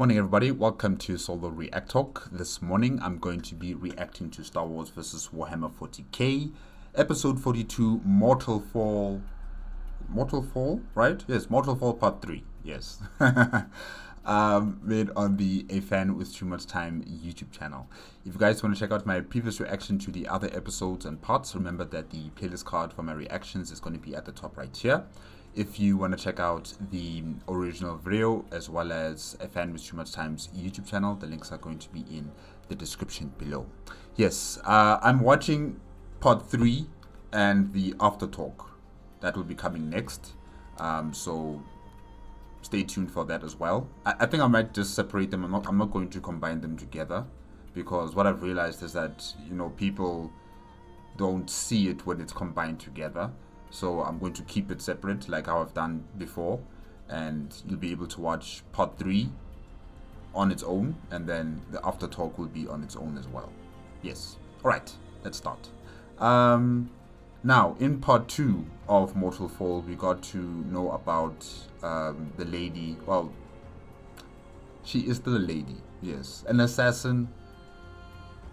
Morning everybody, welcome to Solo ReacTalk. This morning I'm going to be reacting to Star Wars vs Warhammer 40K, episode 42, Mortal Fall, right? Yes, Mortal Fall part 3, yes. Made on the AFanWithTooMuchTime YouTube channel. If you guys want to check out my previous reaction to the other episodes and parts, remember that the playlist card for my reactions is going to be at the top right here. If you want to check out the original video as well as AFanWithTooMuchTime's YouTube channel, the links are going to be in the description below. Yes, I'm watching part 3 and the after talk. That will be coming next. So stay tuned for that as well. I think I might just separate them. I'm not going to combine them together, because what I've realized is that, you know, people don't see it when it's combined together. So I'm going to keep it separate like how I've done before, and you'll be able to watch part 3 on its own, and then the after talk will be on its own as well. Yes. Alright, let's start. Now, in part 2 of Mortal Fall, we got to know about the lady. Well, she is still a lady, yes. An assassin,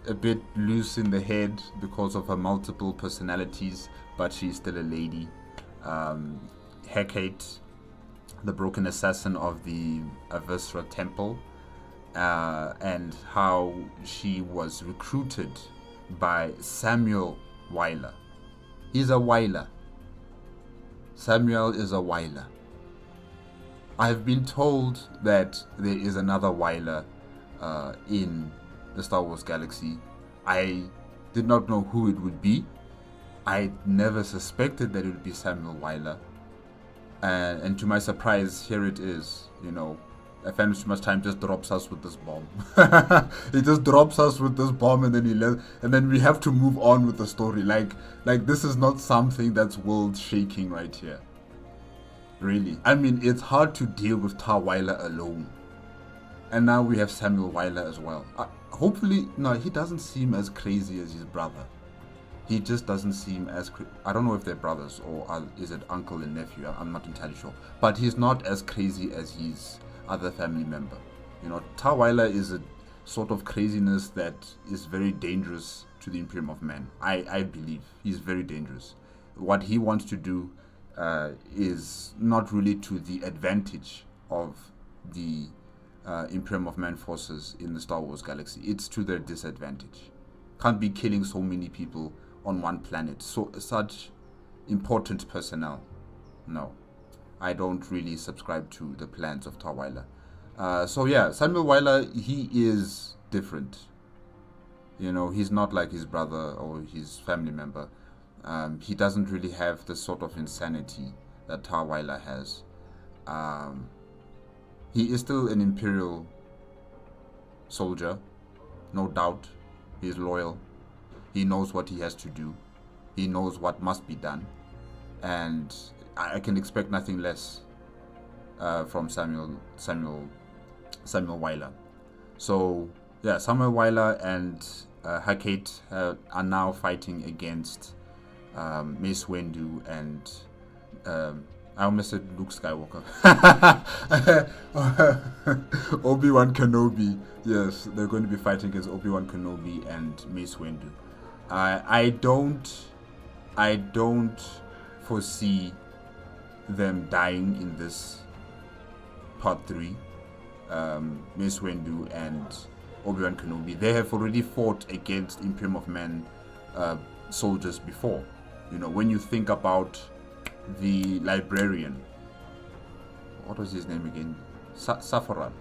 a bit loose in the head because of her multiple personalities, but she's still a lady. Hecate, the broken assassin of the Avesra temple, and how she was recruited by Samuel Wyler. He's a Wyler. Samuel is a Wyler. I've been told that there is another Wyler in the Star Wars galaxy. I did not know who it would be. I never suspected that it would be Samuel Wyler. And to my surprise, here it is. You know, AFanWithTooMuchTime just drops us with this bomb. He just drops us with this bomb, and then we have to move on with the story. Like this is not something that's world shaking right here. Really. I mean, it's hard to deal with Tar Wyler alone. And now we have Samuel Wyler as well. Hopefully, no, he doesn't seem as crazy as his brother. He just doesn't seem as... I don't know if they're brothers or is it uncle and nephew. I'm not entirely sure. But he's not as crazy as his other family member. You know, Tar Wyler is a sort of craziness that is very dangerous to the Imperium of Man. I believe he's very dangerous. What he wants to do is not really to the advantage of the Imperium of Man forces in the Star Wars galaxy. It's to their disadvantage. Can't be killing so many people on one planet, such important personnel. No, I don't really subscribe to the plans of Tar Wyler. So yeah, Samuel Wyler, he is different. You know, he's not like his brother or his family member. He doesn't really have the sort of insanity that Tar Wyler has. He is still an Imperial soldier, no doubt. He's loyal. He knows what he has to do. He knows what must be done. And I can expect nothing less from Samuel Wyler. So yeah, Samuel Wyler and Hecate are now fighting against Mace Windu and I almost said Luke Skywalker. Obi-Wan Kenobi. Yes, they're going to be fighting against Obi-Wan Kenobi and Mace Windu. I don't foresee them dying in this part 3. Mace Windu and Obi-Wan Kenobi, they have already fought against Imperium of Man soldiers before. You know, when you think about the librarian, what was his name again? Saffron.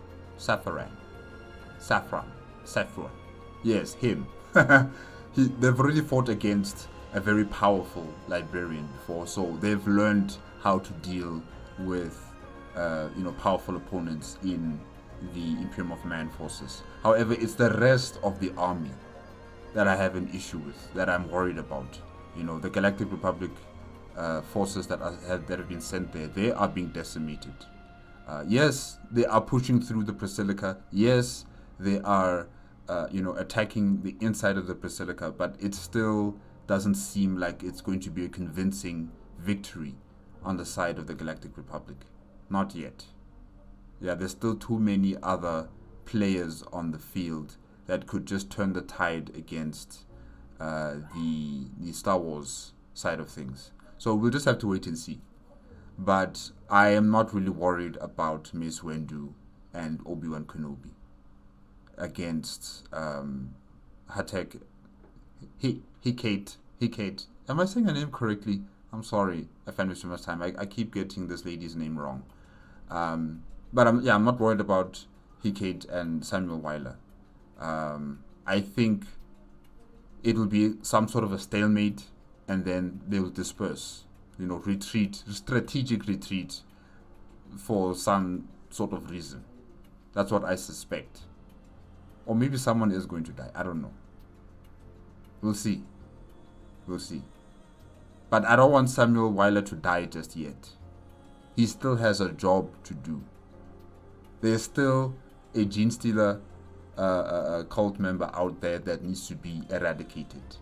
Yes, him. They've already fought against a very powerful librarian before, so they've learned how to deal with you know, powerful opponents in the Imperium of Man forces. However, it's the rest of the army that I have an issue with, that I'm worried about. You know, the Galactic Republic forces that have been sent there, they are being decimated. Yes, they are pushing through the Basilica. Yes, they are you know, attacking the inside of the Basilica, but it still doesn't seem like it's going to be a convincing victory on the side of the Galactic Republic. Not yet. Yeah, there's still too many other players on the field that could just turn the tide against the Star Wars side of things. So we'll just have to wait and see. But I am not really worried about Mace Windu and Obi-Wan Kenobi against Hatek Hikate. Am I saying her name correctly? I'm sorry, I found it so much time. I keep getting this lady's name wrong. But I'm not worried about Hikate and Samuel Weiler. I think it will be some sort of a stalemate, and then they will disperse. Strategic retreat for some sort of reason. That's what I suspect. Or maybe someone is going to die. I don't know. We'll see. But I don't want Samuel Weiler to die just yet. He still has a job to do. There's still a Gene Stealer cult member out there that needs to be eradicated.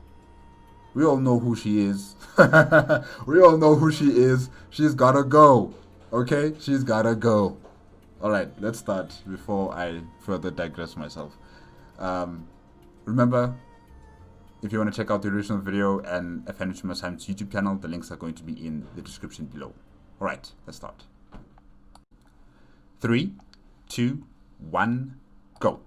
We all know who she is. She's gotta go. Okay? She's gotta go. Alright, let's start before I further digress myself. Remember, if you want to check out the original video and AFanWithTooMuchTime's YouTube channel, the links are going to be in the description below. Alright, let's start. 3, 2, 1, go.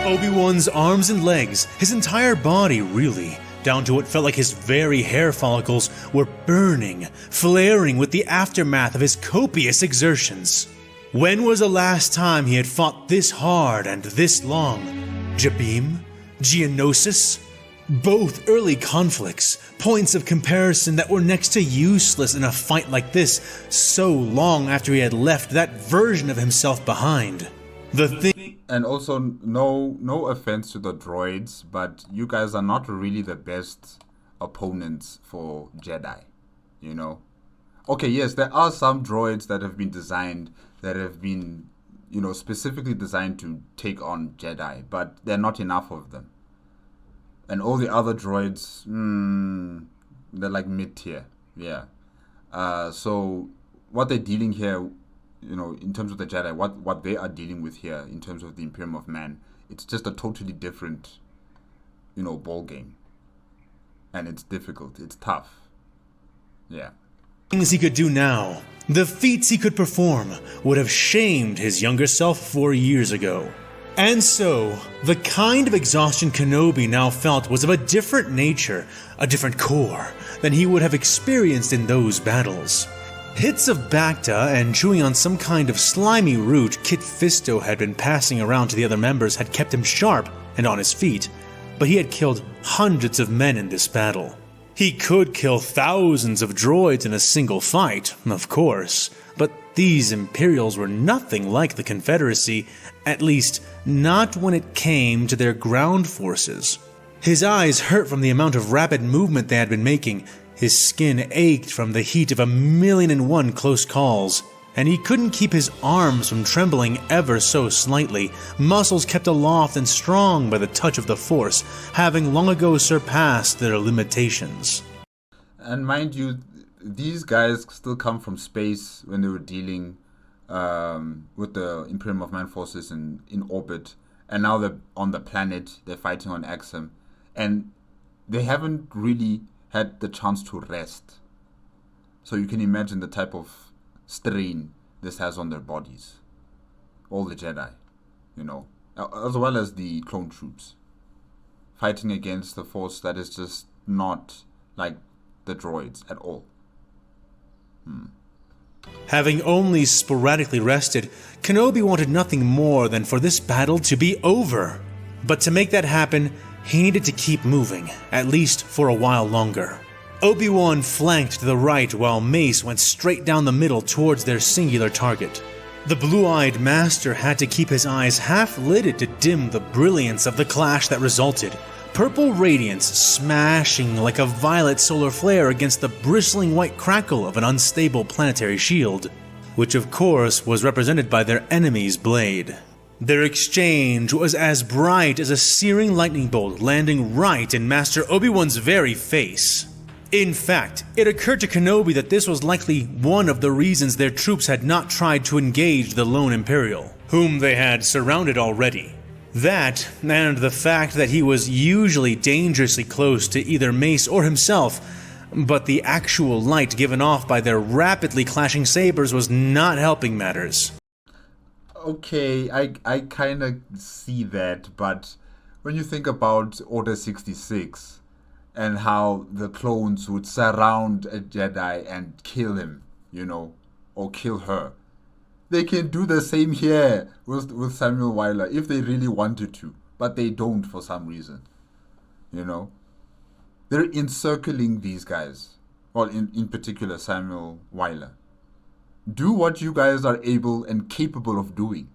Obi-Wan's arms and legs, his entire body really, down to what felt like his very hair follicles, were burning, flaring with the aftermath of his copious exertions. When was the last time he had fought this hard and this long? Jabim? Geonosis? Both early conflicts, points of comparison that were next to useless in a fight like this, so long after he had left that version of himself behind. And also, no offense to the droids, but you guys are not really the best opponents for Jedi, Okay, yes, there are some droids that have been designed, that have been, specifically designed to take on Jedi, but there are not enough of them. And all the other droids, they're like mid-tier, yeah. So what they're dealing here, in terms of the Jedi, what they are dealing with here in terms of the Imperium of Man, it's just a totally different, ball game. And it's difficult. It's tough. Yeah. Things he could do now, the feats he could perform, would have shamed his younger self 4 years ago. And so, the kind of exhaustion Kenobi now felt was of a different nature, a different core, than he would have experienced in those battles. Hits of Bacta and chewing on some kind of slimy root Kit Fisto had been passing around to the other members had kept him sharp and on his feet, but he had killed hundreds of men in this battle. He could kill thousands of droids in a single fight, of course, but these Imperials were nothing like the Confederacy, at least not when it came to their ground forces. His eyes hurt from the amount of rapid movement they had been making. His skin ached from the heat of 1,000,001 close calls, and he couldn't keep his arms from trembling ever so slightly, muscles kept aloft and strong by the touch of the Force, having long ago surpassed their limitations. And mind you, these guys still come from space when they were dealing with the Imperium of Man forces in orbit, and now they're on the planet, they're fighting on Axum, and they haven't really had the chance to rest. So you can imagine the type of strain this has on their bodies. All the Jedi, as well as the clone troops. Fighting against the Force that is just not like the droids at all. Having only sporadically rested, Kenobi wanted nothing more than for this battle to be over. But to make that happen, he needed to keep moving, at least for a while longer. Obi-Wan flanked to the right while Mace went straight down the middle towards their singular target. The blue-eyed master had to keep his eyes half-lidded to dim the brilliance of the clash that resulted. Purple radiance smashing like a violet solar flare against the bristling white crackle of an unstable planetary shield, which of course was represented by their enemy's blade. Their exchange was as bright as a searing lightning bolt landing right in Master Obi-Wan's very face. In fact, it occurred to Kenobi that this was likely one of the reasons their troops had not tried to engage the lone Imperial, whom they had surrounded already. That, and the fact that he was usually dangerously close to either Mace or himself, but the actual light given off by their rapidly clashing sabers was not helping matters. Okay, I kind of see that, but when you think about Order 66 and how the clones would surround a Jedi and kill him, you know, or kill her, they can do the same here with Samuel Wyler if they really wanted to, but they don't for some reason, you know. They're encircling these guys, well, in particular Samuel Wyler. Do what you guys are able and capable of doing.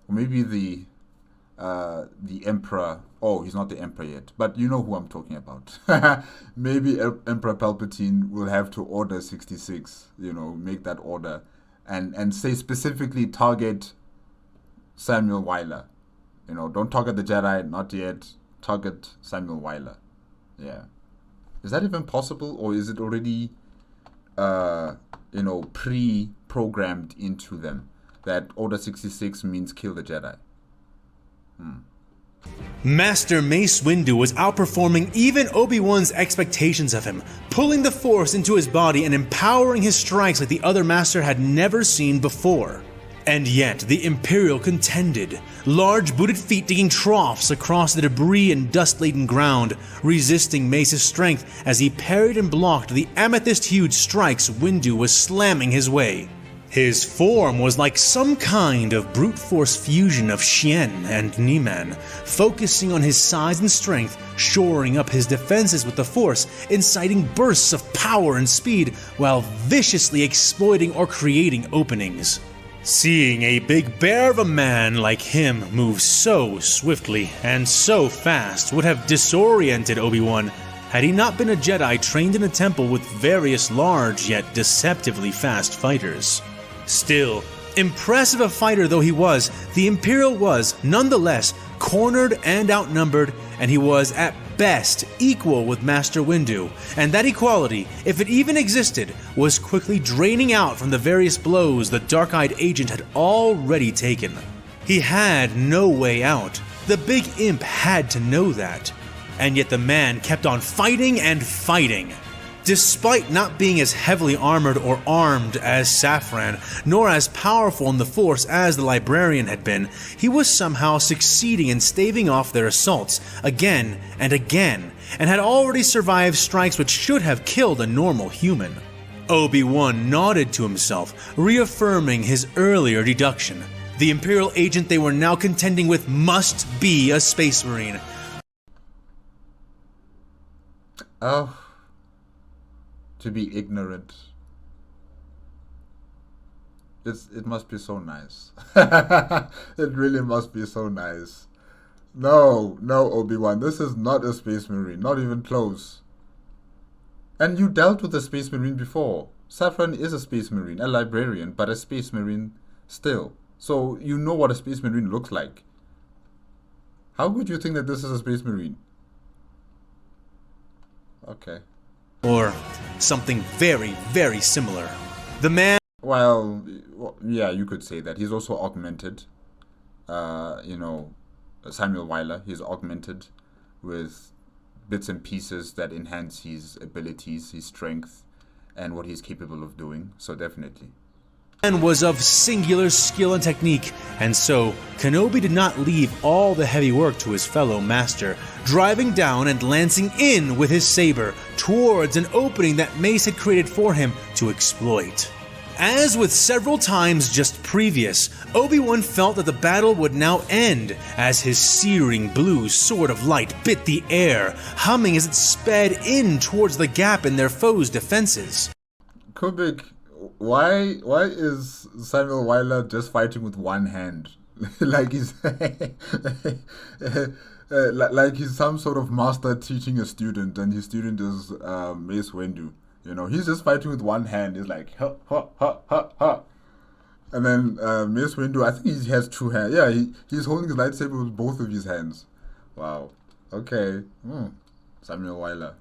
Or maybe the Emperor. Oh, he's not the Emperor yet, but you know who I'm talking about. Maybe Emperor Palpatine will have to order 66. You know, make that order, and say specifically target Samuel Wyler. You know, don't target the Jedi, not yet. Target Samuel Wyler. Yeah, is that even possible, or is it already? You know, pre-programmed into them that Order 66 means kill the Jedi. Master Mace Windu was outperforming even Obi-Wan's expectations of him, pulling the Force into his body and empowering his strikes like the other master had never seen before. And yet, the Imperial contended, large booted feet digging troughs across the debris and dust-laden ground, resisting Mace's strength as he parried and blocked the amethyst-hued strikes Windu was slamming his way. His form was like some kind of brute force fusion of Xian and Niman, focusing on his size and strength, shoring up his defenses with the Force, inciting bursts of power and speed, while viciously exploiting or creating openings. Seeing a big bear of a man like him move so swiftly and so fast would have disoriented Obi-Wan had he not been a Jedi trained in a temple with various large yet deceptively fast fighters. Still, impressive a fighter though he was, the Imperial was, nonetheless, cornered and outnumbered, and he was, at best, equal with Master Windu, and that equality, if it even existed, was quickly draining out from the various blows the dark-eyed agent had already taken. He had no way out. The big imp had to know that. And yet the man kept on fighting and fighting. Despite not being as heavily armored or armed as Safran, nor as powerful in the Force as the Librarian had been, he was somehow succeeding in staving off their assaults again and again, and had already survived strikes which should have killed a normal human. Obi-Wan nodded to himself, reaffirming his earlier deduction. The Imperial agent they were now contending with must be a Space Marine. Oh. To be ignorant. It must be so nice. It really must be so nice. No, Obi-Wan, this is not a Space Marine, not even close. And you dealt with a Space Marine before. Safran is a Space Marine, a Librarian, but a Space Marine still. So you know what a Space Marine looks like. How could you think that this is a Space Marine? Okay. Or something very, very similar. The man... Well, yeah, you could say that. He's also augmented. You know, Samuel Wyler, he's augmented with bits and pieces that enhance his abilities, his strength, and what he's capable of doing. So definitely. Man was of singular skill and technique, and so Kenobi did not leave all the heavy work to his fellow master, driving down and lancing in with his saber towards an opening that Mace had created for him to exploit. As with several times just previous, Obi-Wan felt that the battle would now end as his searing blue sword of light bit the air, humming as it sped in towards the gap in their foe's defenses. Kubik, why is Samuel Weiler just fighting with one hand? Like he's like he's some sort of master teaching a student, and his student is Mace Windu. You know, he's just fighting with one hand. He's like ha ha ha ha ha. And then Mace Windu, I think he has two hands. Yeah, he's holding his lightsaber with both of his hands. Wow. Okay. Samuel Weiler.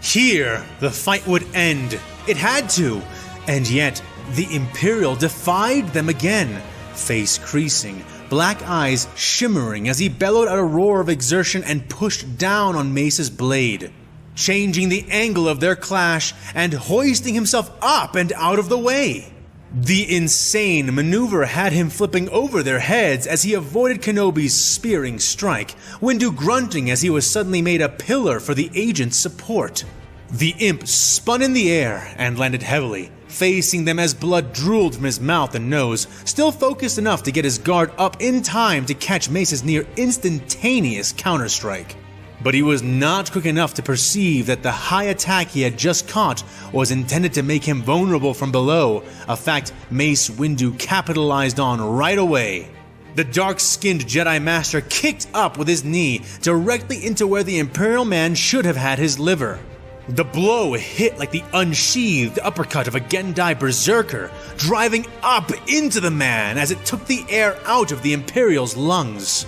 Here, the fight would end. It had to. And yet, the Imperial defied them again, face creasing, black eyes shimmering as he bellowed out a roar of exertion and pushed down on Mace's blade, changing the angle of their clash and hoisting himself up and out of the way. The insane maneuver had him flipping over their heads as he avoided Kenobi's spearing strike, Windu grunting as he was suddenly made a pillar for the agent's support. The imp spun in the air and landed heavily, facing them as blood drooled from his mouth and nose, still focused enough to get his guard up in time to catch Mace's near instantaneous counterstrike. But he was not quick enough to perceive that the high attack he had just caught was intended to make him vulnerable from below, a fact Mace Windu capitalized on right away. The dark-skinned Jedi Master kicked up with his knee directly into where the Imperial man should have had his liver. The blow hit like the unsheathed uppercut of a Gendai berserker, driving up into the man as it took the air out of the Imperial's lungs.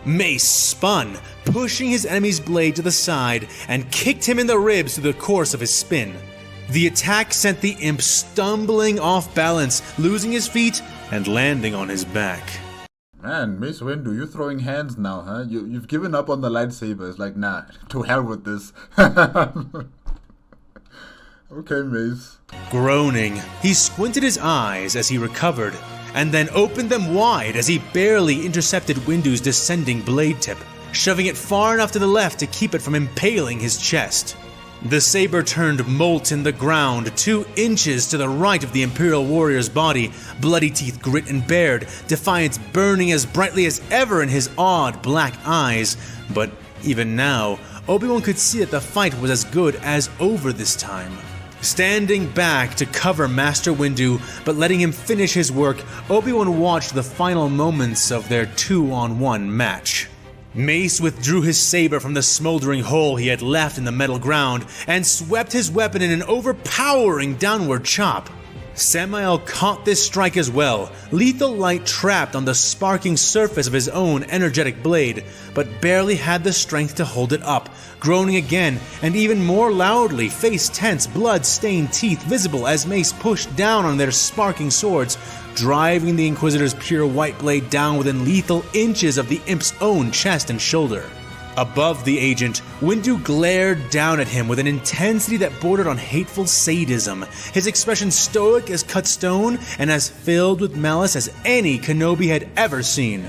Mace spun, pushing his enemy's blade to the side and kicked him in the ribs through the course of his spin. The attack sent the imp stumbling off balance, losing his feet and landing on his back. Man, Mace Windu, you throwing hands now, huh? You've given up on the lightsaber. It's like, nah, to hell with this. Okay, Mace. Groaning, he squinted his eyes as he recovered, and then opened them wide as he barely intercepted Windu's descending blade tip, shoving it far enough to the left to keep it from impaling his chest. The saber turned molten the ground 2 inches to the right of the Imperial warrior's body, bloody teeth grit and bared, defiance burning as brightly as ever in his odd black eyes. But even now, Obi-Wan could see that the fight was as good as over this time. Standing back to cover Master Windu, but letting him finish his work, Obi-Wan watched the final moments of their 2-on-1 match. Mace withdrew his saber from the smoldering hole he had left in the metal ground and swept his weapon in an overpowering downward chop. Samael caught this strike as well, lethal light trapped on the sparking surface of his own energetic blade, but barely had the strength to hold it up, groaning again and even more loudly, face tense, blood-stained teeth visible as Mace pushed down on their sparking swords, driving the Inquisitor's pure white blade down within lethal inches of the imp's own chest and shoulder. Above the agent, Windu glared down at him with an intensity that bordered on hateful sadism, his expression stoic as cut stone and as filled with malice as any Kenobi had ever seen.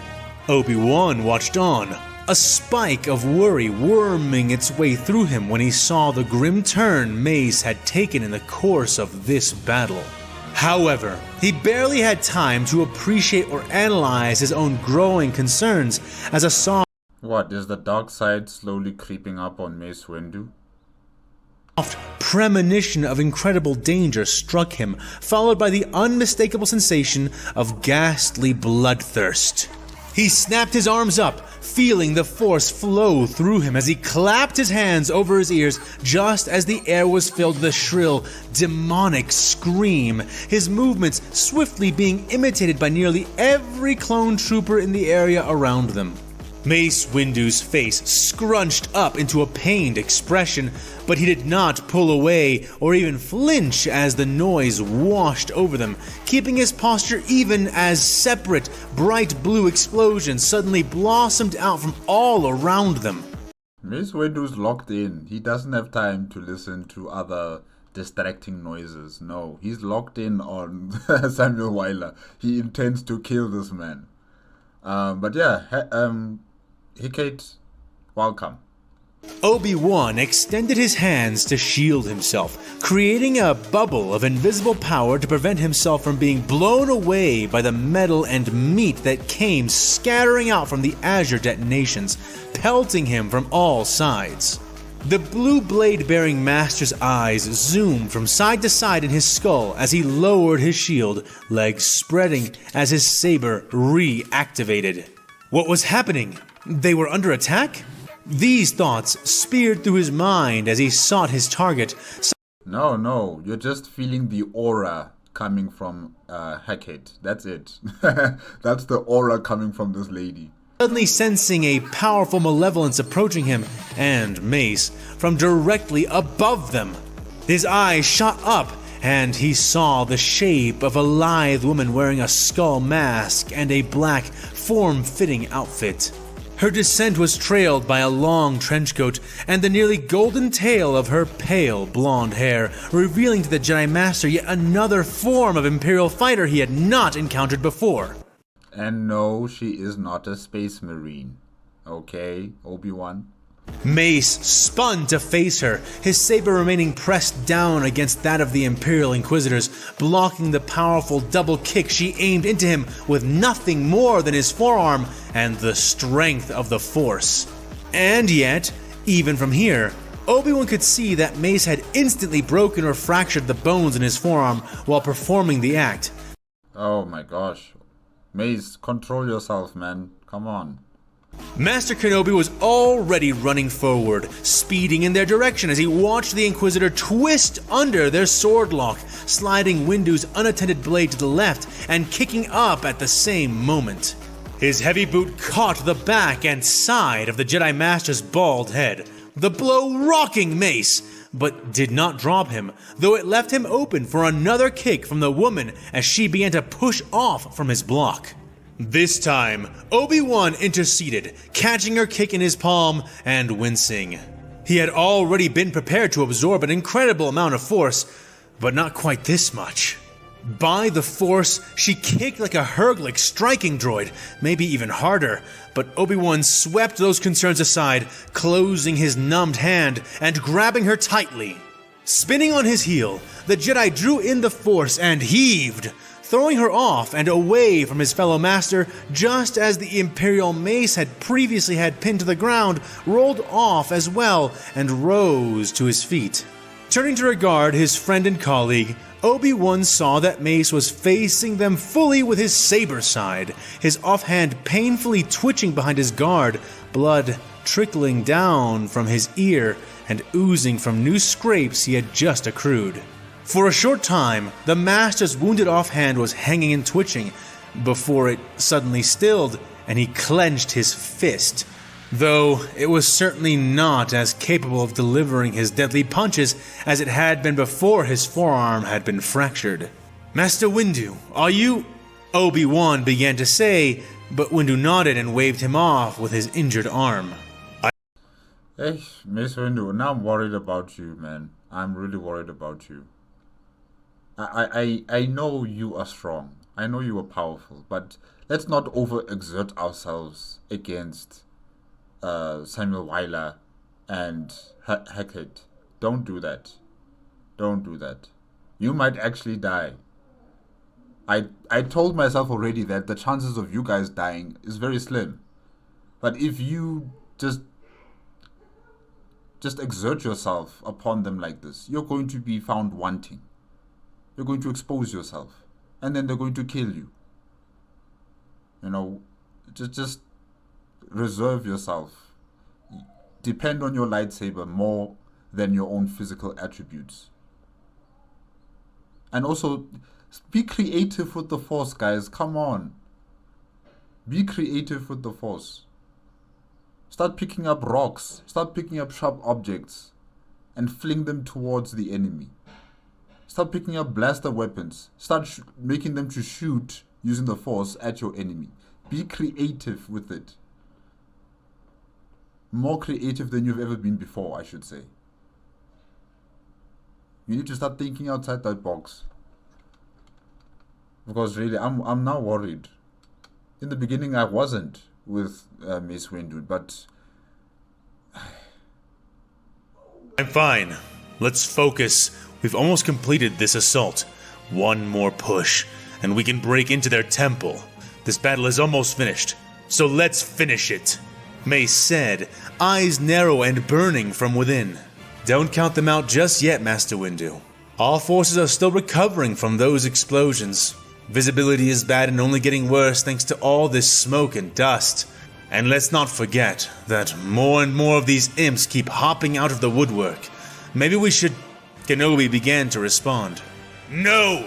Obi-Wan watched on, a spike of worry worming its way through him when he saw the grim turn Mace had taken in the course of this battle. However, he barely had time to appreciate or analyze his own growing concerns as a soft What, is the dark side slowly creeping up on Mace Windu? premonition of incredible danger struck him, followed by the unmistakable sensation of ghastly bloodthirst. He snapped his arms up, feeling the force flow through him as he clapped his hands over his ears just as the air was filled with a shrill, demonic scream, his movements swiftly being imitated by nearly every clone trooper in the area around them. Mace Windu's face scrunched up into a pained expression, but he did not pull away or even flinch as the noise washed over them, keeping his posture even as separate, bright blue explosions suddenly blossomed out from all around them. Mace Windu's locked in. He doesn't have time to listen to other distracting noises. No, he's locked in on Samuel Weiler. He intends to kill this man. But yeah, Hecate, welcome. Obi-Wan extended his hands to shield himself, creating a bubble of invisible power to prevent himself from being blown away by the metal and meat that came scattering out from the Azure detonations, pelting him from all sides. The blue blade-bearing master's eyes zoomed from side to side in his skull as he lowered his shield, legs spreading as his saber reactivated. What was happening? They were under attack? These thoughts speared through his mind as he sought his target. No, you're just feeling the aura coming from Hecate. That's it. That's the aura coming from this lady. Suddenly sensing a powerful malevolence approaching him and Mace from directly above them. His eyes shot up and he saw the shape of a lithe woman wearing a skull mask and a black, form-fitting outfit. Her descent was trailed by a long trench coat and the nearly golden tail of her pale blonde hair, revealing to the Jedi Master yet another form of Imperial fighter he had not encountered before. And no, she is not a space marine. Okay, Obi-Wan? Mace spun to face her, his saber remaining pressed down against that of the Imperial Inquisitors, blocking the powerful double kick she aimed into him with nothing more than his forearm and the strength of the Force. And yet, even from here, Obi-Wan could see that Mace had instantly broken or fractured the bones in his forearm while performing the act. Oh my gosh. Mace, control yourself, man. Come on. Master Kenobi was already running forward, speeding in their direction as he watched the Inquisitor twist under their sword lock, sliding Windu's unattended blade to the left and kicking up at the same moment. His heavy boot caught the back and side of the Jedi Master's bald head, the blow rocking Mace, but did not drop him, though it left him open for another kick from the woman as she began to push off from his block. This time, Obi-Wan interceded, catching her kick in his palm and wincing. He had already been prepared to absorb an incredible amount of force, but not quite this much. By the Force, she kicked like a Herglick striking droid, maybe even harder, but Obi-Wan swept those concerns aside, closing his numbed hand and grabbing her tightly. Spinning on his heel, the Jedi drew in the Force and heaved, throwing her off and away from his fellow master just as the Imperial Mace had previously had pinned to the ground rolled off as well and rose to his feet. Turning to regard his friend and colleague, Obi-Wan saw that Mace was facing them fully with his saber side, his offhand painfully twitching behind his guard, blood trickling down from his ear and oozing from new scrapes he had just accrued. For a short time, the Master's wounded offhand was hanging and twitching, before it suddenly stilled and he clenched his fist, though it was certainly not as capable of delivering his deadly punches as it had been before his forearm had been fractured. "Master Windu, are you—" Obi-Wan began to say, but Windu nodded and waved him off with his injured arm. Hey, Mace Windu, now I'm worried about you, man. I'm really worried about you. I know you are strong. I know you are powerful, but let's not overexert ourselves against Samuel Wyler and Hecate. Don't do that. Don't do that. You might actually die. I told myself already that the chances of you guys dying is very slim. But if you just exert yourself upon them like this, you're going to be found wanting. You're going to expose yourself. And then they're going to kill you. You know, just reserve yourself. Depend on your lightsaber more than your own physical attributes. And also, be creative with the Force, guys. Come on. Be creative with the Force. Start picking up rocks. Start picking up sharp objects and fling them towards the enemy. Start picking up blaster weapons. Start making them to shoot using the Force at your enemy. Be creative with it. More creative than you've ever been before, I should say. You need to start thinking outside that box. Because really, I'm now worried. In the beginning, I wasn't with Mace Windu, but... I'm fine. Let's focus. We've almost completed this assault. One more push, and we can break into their temple. This battle is almost finished, so let's finish it. Mace said, eyes narrow and burning from within. Don't count them out just yet, Master Windu. All forces are still recovering from those explosions. Visibility is bad and only getting worse thanks to all this smoke and dust. And let's not forget that more and more of these imps keep hopping out of the woodwork. Maybe we should... Kenobi began to respond. No!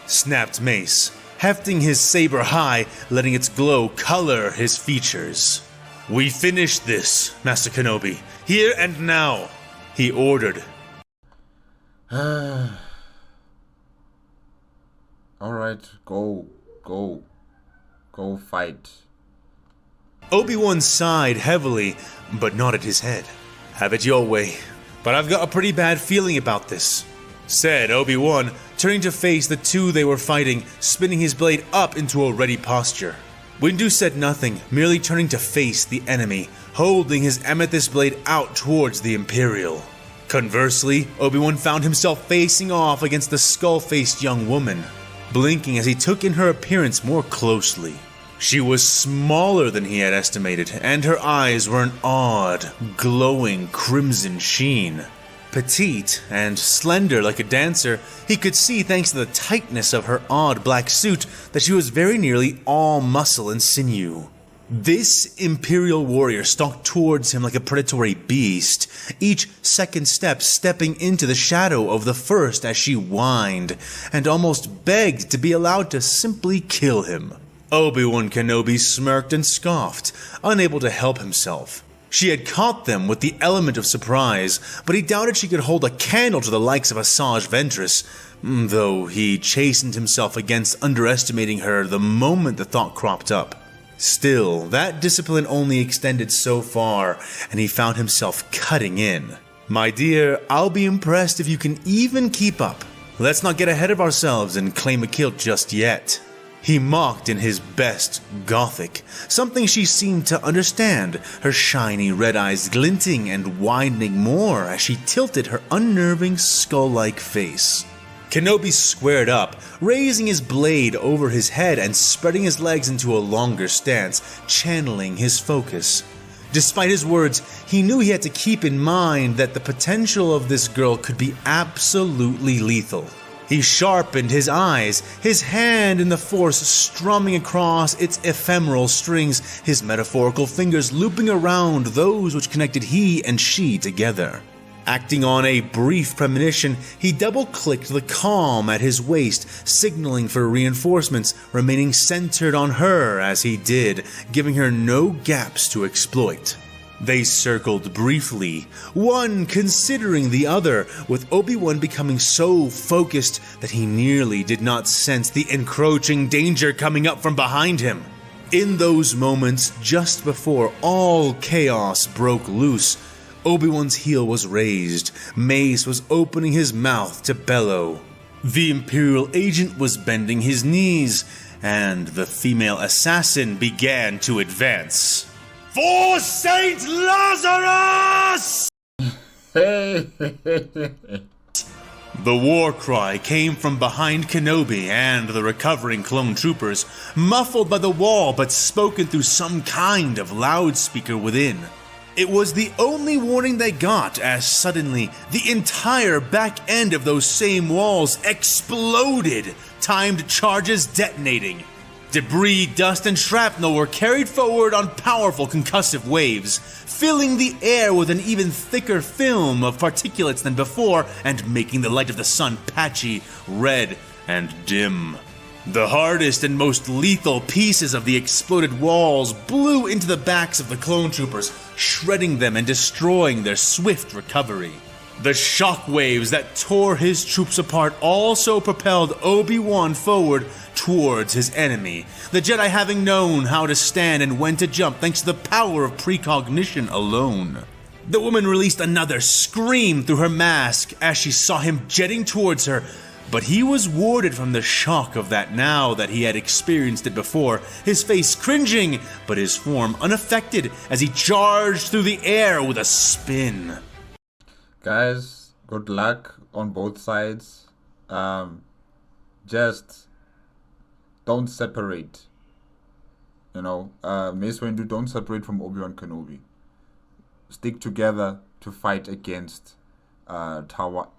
Snapped Mace, hefting his saber high, letting its glow color his features. We finish this, Master Kenobi, here and now, he ordered. Alright, go fight. Obi-Wan sighed heavily, but nodded his head. Have it your way, but I've got a pretty bad feeling about this, said Obi-Wan, turning to face the two they were fighting, spinning his blade up into a ready posture. Windu said nothing, merely turning to face the enemy, holding his amethyst blade out towards the Imperial. Conversely, Obi-Wan found himself facing off against the skull-faced young woman, blinking as he took in her appearance more closely. She was smaller than he had estimated, and her eyes were an odd, glowing crimson sheen. Petite and slender like a dancer, he could see thanks to the tightness of her odd black suit that she was very nearly all muscle and sinew. This Imperial warrior stalked towards him like a predatory beast, each second step stepping into the shadow of the first as she whined, and almost begged to be allowed to simply kill him. Obi-Wan Kenobi smirked and scoffed, unable to help himself. She had caught them with the element of surprise, but he doubted she could hold a candle to the likes of Asajj Ventress, though he chastened himself against underestimating her the moment the thought cropped up. Still, that discipline only extended so far, and he found himself cutting in. My dear, I'll be impressed if you can even keep up. Let's not get ahead of ourselves and claim a kill just yet. He mocked in his best Gothic, something she seemed to understand, her shiny red eyes glinting and widening more as she tilted her unnerving skull-like face. Kenobi squared up, raising his blade over his head and spreading his legs into a longer stance, channeling his focus. Despite his words, he knew he had to keep in mind that the potential of this girl could be absolutely lethal. He sharpened his eyes, his hand in the Force strumming across its ephemeral strings, his metaphorical fingers looping around those which connected he and she together. Acting on a brief premonition, he double-clicked the calm at his waist, signaling for reinforcements, remaining centered on her as he did, giving her no gaps to exploit. They circled briefly, one considering the other, with Obi-Wan becoming so focused that he nearly did not sense the encroaching danger coming up from behind him. In those moments, just before all chaos broke loose, Obi-Wan's heel was raised, Mace was opening his mouth to bellow. The Imperial agent was bending his knees, and the female assassin began to advance. For Saint Lazarus! The war cry came from behind Kenobi and the recovering clone troopers, muffled by the wall but spoken through some kind of loudspeaker within. It was the only warning they got as suddenly the entire back end of those same walls exploded, timed charges detonating. Debris, dust, and shrapnel were carried forward on powerful concussive waves, filling the air with an even thicker film of particulates than before and making the light of the sun patchy, red, and dim. The hardest and most lethal pieces of the exploded walls blew into the backs of the clone troopers, shredding them and destroying their swift recovery. The shockwaves that tore his troops apart also propelled Obi-Wan forward towards his enemy, the Jedi having known how to stand and when to jump thanks to the power of precognition alone. The woman released another scream through her mask as she saw him jetting towards her, but he was warded from the shock of that now that he had experienced it before, his face cringing, but his form unaffected as he charged through the air with a spin. Guys, good luck on both sides. Just don't separate. You know, Mace Windu, don't separate from Obi-Wan Kenobi. Stick together to fight against Samuel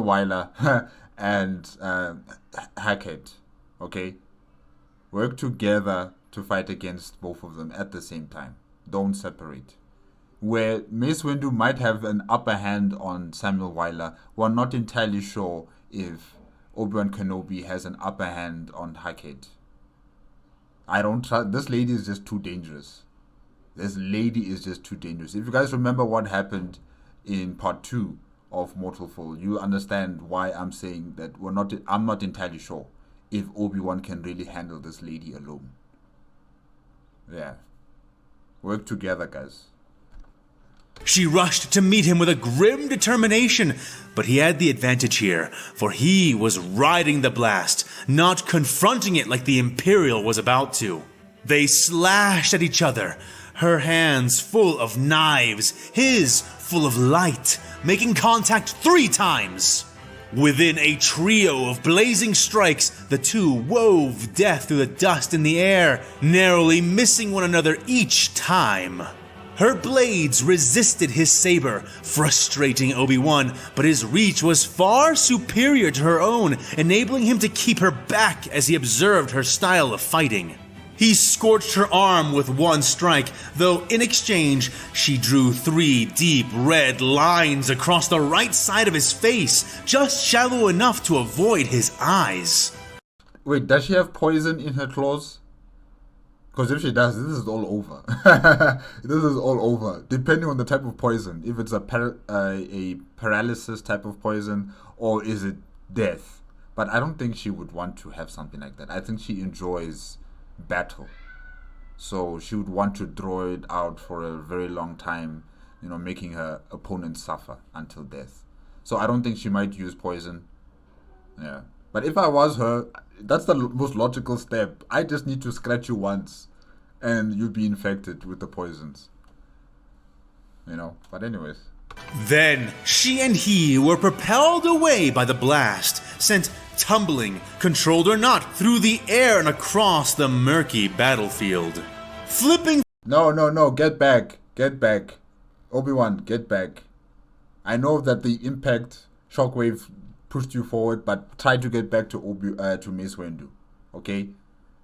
Wyler and Hackett. Okay? Work together to fight against both of them at the same time. Don't separate. Where Mace Windu might have an upper hand on Samuel Wyler, we're not entirely sure if Obi-Wan Kenobi has an upper hand on Hackett. I don't trust. This lady is just too dangerous. This lady is just too dangerous. If you guys remember what happened in part 2 of Mortal Fall, you understand why I'm saying that I'm not entirely sure if Obi-Wan can really handle this lady alone. Yeah. Work together, guys. She rushed to meet him with a grim determination, but he had the advantage here, for he was riding the blast, not confronting it like the Imperial was about to. They slashed at each other, her hands full of knives, his full of light, making contact 3 times. Within a trio of blazing strikes, the two wove death through the dust in the air, narrowly missing one another each time. Her blades resisted his saber, frustrating Obi-Wan, but his reach was far superior to her own, enabling him to keep her back as he observed her style of fighting. He scorched her arm with one strike, though in exchange, she drew 3 deep red lines across the right side of his face, just shallow enough to avoid his eyes. Wait, does she have poison in her claws? Because if she does, this is all over. This is all over. Depending on the type of poison. If it's a paralysis type of poison, or is it death. But I don't think she would want to have something like that. I think she enjoys battle. So she would want to draw it out for a very long time, you know, making her opponent suffer until death. So I don't think she might use poison. Yeah. But if I was her, that's the most logical step. I just need to scratch you once and you'll be infected with the poisons. You know, but anyways. Then she and he were propelled away by the blast, sent tumbling, controlled or not, through the air and across the murky battlefield. Flipping... No, get back. Obi-Wan, get back. I know that the impact shockwave pushed you forward, but try to get back to Mace Windu, okay?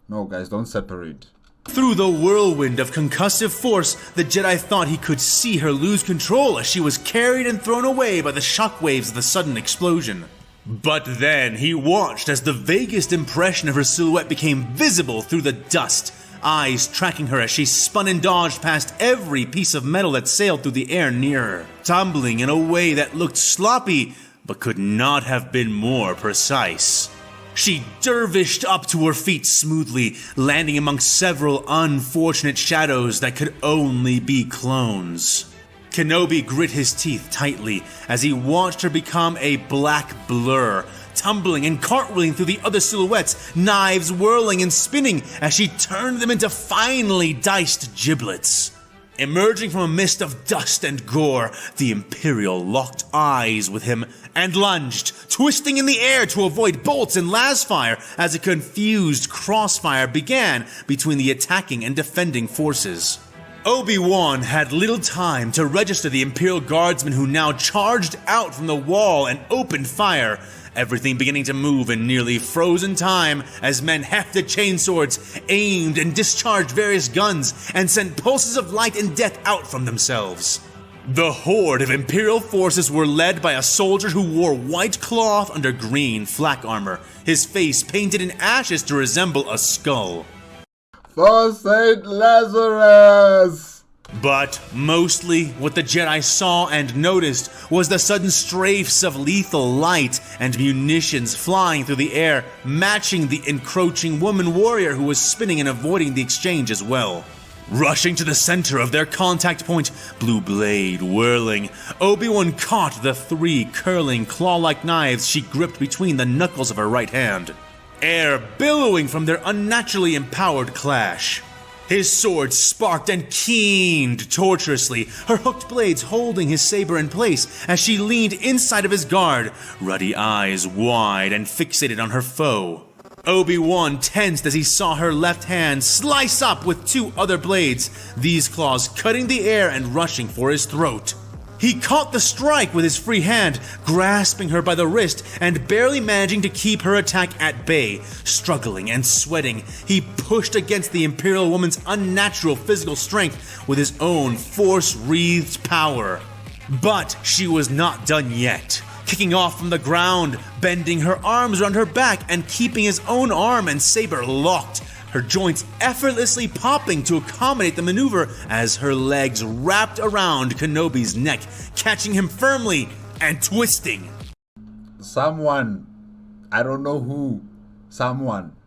No, guys, don't separate. Through the whirlwind of concussive force, the Jedi thought he could see her lose control as she was carried and thrown away by the shockwaves of the sudden explosion. But then he watched as the vaguest impression of her silhouette became visible through the dust, eyes tracking her as she spun and dodged past every piece of metal that sailed through the air near her, tumbling in a way that looked sloppy, but could not have been more precise. She dervished up to her feet smoothly, landing amongst several unfortunate shadows that could only be clones. Kenobi grit his teeth tightly as he watched her become a black blur, tumbling and cartwheeling through the other silhouettes, knives whirling and spinning as she turned them into finely diced giblets. Emerging from a mist of dust and gore, the Imperial locked eyes with him and lunged, twisting in the air to avoid bolts and lasfire as a confused crossfire began between the attacking and defending forces. Obi-Wan had little time to register the Imperial guardsmen who now charged out from the wall and opened fire, everything beginning to move in nearly frozen time as men hefted chainswords, aimed and discharged various guns, and sent pulses of light and death out from themselves. The horde of Imperial forces were led by a soldier who wore white cloth under green flak armor, his face painted in ashes to resemble a skull. For Saint Lazarus! But mostly what the Jedi saw and noticed was the sudden strafes of lethal light and munitions flying through the air, matching the encroaching woman warrior who was spinning and avoiding the exchange as well. Rushing to the center of their contact point, blue blade whirling, Obi-Wan caught the 3 curling claw-like knives she gripped between the knuckles of her right hand, air billowing from their unnaturally empowered clash. His sword sparked and keened torturously, her hooked blades holding his saber in place as she leaned inside of his guard, ruddy eyes wide and fixated on her foe. Obi-Wan tensed as he saw her left hand slice up with 2 other blades, these claws cutting the air and rushing for his throat. He caught the strike with his free hand, grasping her by the wrist and barely managing to keep her attack at bay. Struggling and sweating, he pushed against the Imperial woman's unnatural physical strength with his own force-wreathed power. But she was not done yet. Kicking off from the ground, bending her arms around her back and keeping his own arm and saber locked, her joints effortlessly popping to accommodate the maneuver as her legs wrapped around Kenobi's neck, catching him firmly and twisting. Someone, I don't know who, someone,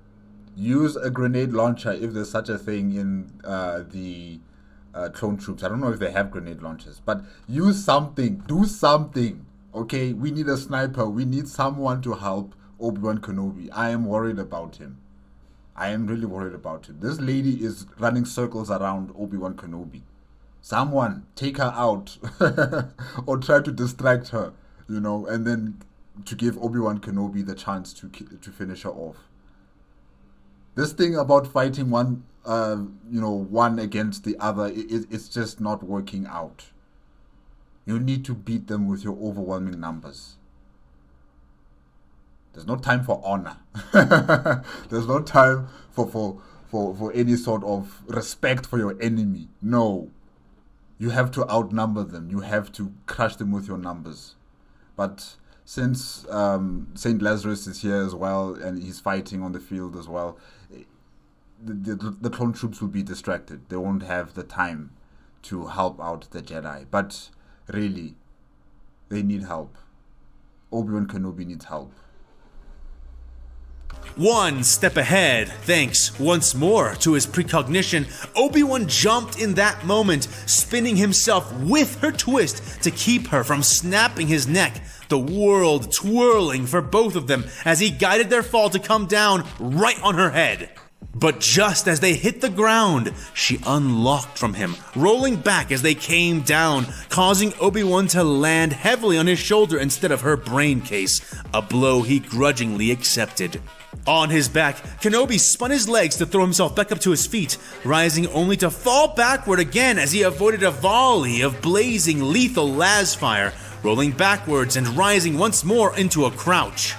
use a grenade launcher if there's such a thing in the clone troops. I don't know if they have grenade launchers, but use something, do something. Okay, we need a sniper. We need someone to help Obi-Wan Kenobi. I am worried about him. I am really worried about him. This lady is running circles around Obi-Wan Kenobi. Someone take her out or try to distract her, and then to give Obi-Wan Kenobi the chance to finish her off. This thing about fighting one against the other, it's just not working out. You need to beat them with your overwhelming numbers. There's no time for honor. There's no time for any sort of respect for your enemy. No. You have to outnumber them. You have to crush them with your numbers. But since Saint Lazarus is here as well, and he's fighting on the field as well, the clone troops will be distracted. They won't have the time to help out the Jedi. But really, they need help. Obi-Wan Kenobi needs help. One step ahead, thanks once more to his precognition, Obi-Wan jumped in that moment, spinning himself with her twist to keep her from snapping his neck, the world twirling for both of them as he guided their fall to come down right on her head. But just as they hit the ground, she unlocked from him, rolling back as they came down, causing Obi-Wan to land heavily on his shoulder instead of her brain case, a blow he grudgingly accepted. On his back, Kenobi spun his legs to throw himself back up to his feet, rising only to fall backward again as he avoided a volley of blazing lethal lasfire, rolling backwards and rising once more into a crouch.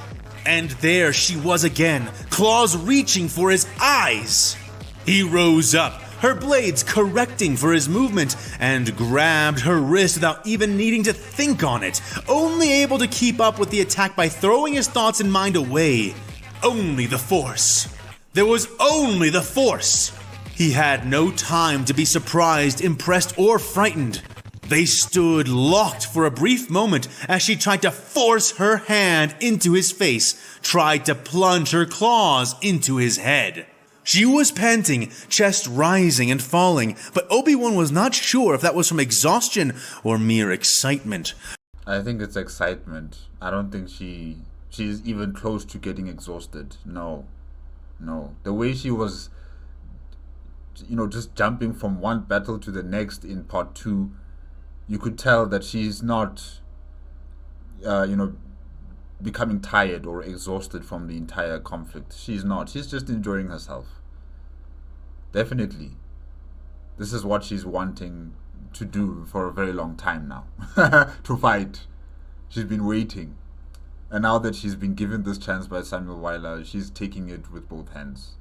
And there she was again, claws reaching for his eyes. He rose up, her blades correcting for his movement, and grabbed her wrist without even needing to think on it, only able to keep up with the attack by throwing his thoughts and mind away. Only the Force. There was only the Force. He had no time to be surprised, impressed, or frightened. They stood locked for a brief moment as she tried to force her hand into his face, tried to plunge her claws into his head. She was panting, chest rising and falling, but Obi-Wan was not sure if that was from exhaustion or mere excitement. I think it's excitement. I don't think she's even close to getting exhausted. No. The way she was, just jumping from one battle to the next in part 2, you could tell that she's not, becoming tired or exhausted from the entire conflict. She's not. She's just enjoying herself. Definitely. This is what she's wanting to do for a very long time now. To fight. She's been waiting. And now that she's been given this chance by Samuel Weiler, she's taking it with both hands.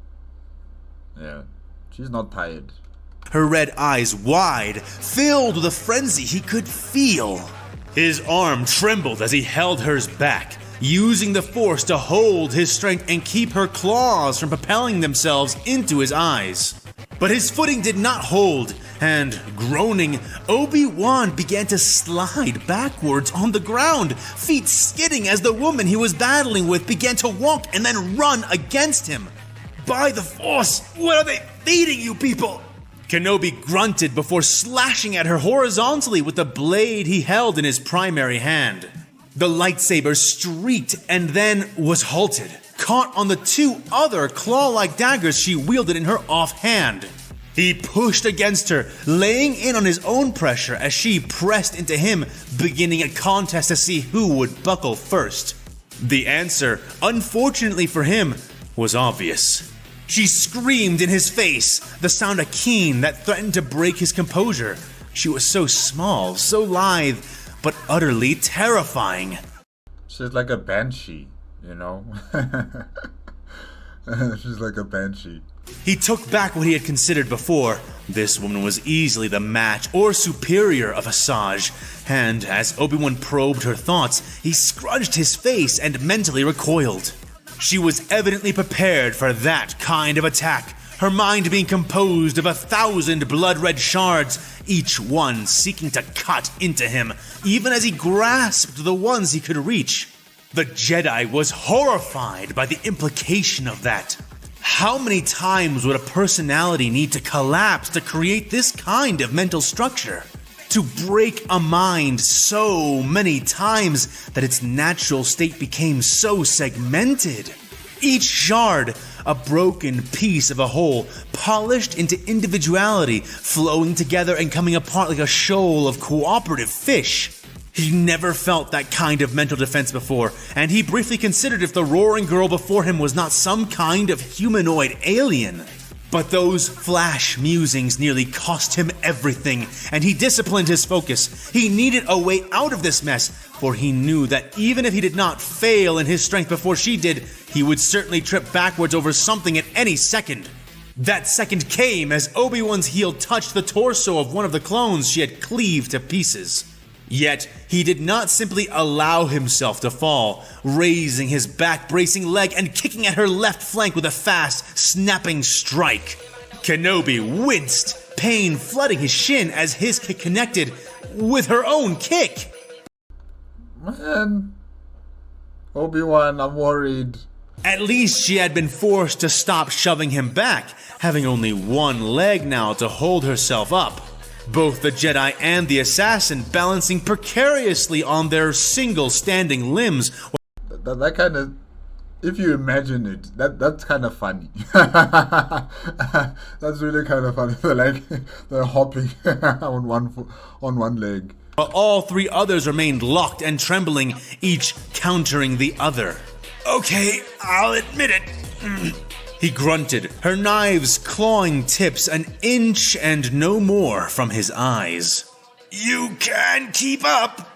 Yeah. She's not tired. Her red eyes wide, filled with a frenzy he could feel. His arm trembled as he held hers back, using the Force to hold his strength and keep her claws from propelling themselves into his eyes. But his footing did not hold, and groaning, Obi-Wan began to slide backwards on the ground, feet skidding as the woman he was battling with began to walk and then run against him. By the Force, what are they feeding you people? Kenobi grunted before slashing at her horizontally with the blade he held in his primary hand. The lightsaber streaked and then was halted, caught on the 2 other claw-like daggers she wielded in her offhand. He pushed against her, laying in on his own pressure as she pressed into him, beginning a contest to see who would buckle first. The answer, unfortunately for him, was obvious. She screamed in his face, the sound a keen that threatened to break his composure. She was so small, so lithe, but utterly terrifying. She's like a banshee, you know? She's like a banshee. He took back what he had considered before. This woman was easily the match or superior of Asajj, and as Obi-Wan probed her thoughts, he scrunched his face and mentally recoiled. She was evidently prepared for that kind of attack, her mind being composed of 1,000 blood-red shards, each one seeking to cut into him, even as he grasped the ones he could reach. The Jedi was horrified by the implication of that. How many times would a personality need to collapse to create this kind of mental structure? To break a mind so many times that its natural state became so segmented. Each shard, a broken piece of a whole, polished into individuality, flowing together and coming apart like a shoal of cooperative fish. He never felt that kind of mental defense before, and he briefly considered if the roaring girl before him was not some kind of humanoid alien. But those flash musings nearly cost him everything, and he disciplined his focus. He needed a way out of this mess, for he knew that even if he did not fail in his strength before she did, he would certainly trip backwards over something at any second. That second came as Obi-Wan's heel touched the torso of one of the clones she had cleaved to pieces. Yet, he did not simply allow himself to fall, raising his back-bracing leg and kicking at her left flank with a fast, snapping strike. Kenobi winced, pain flooding his shin as his kick connected with her own kick. Man, Obi-Wan, I'm worried. At least she had been forced to stop shoving him back, having only one leg now to hold herself up. Both the Jedi and the assassin balancing precariously on their single standing limbs. That kind of, if you imagine it, that's kind of funny. That's really kind of funny. They're hopping on one leg. While all three others remained locked and trembling, each countering the other. Okay, I'll admit it. He grunted, her knives clawing tips an inch and no more from his eyes. You can keep up,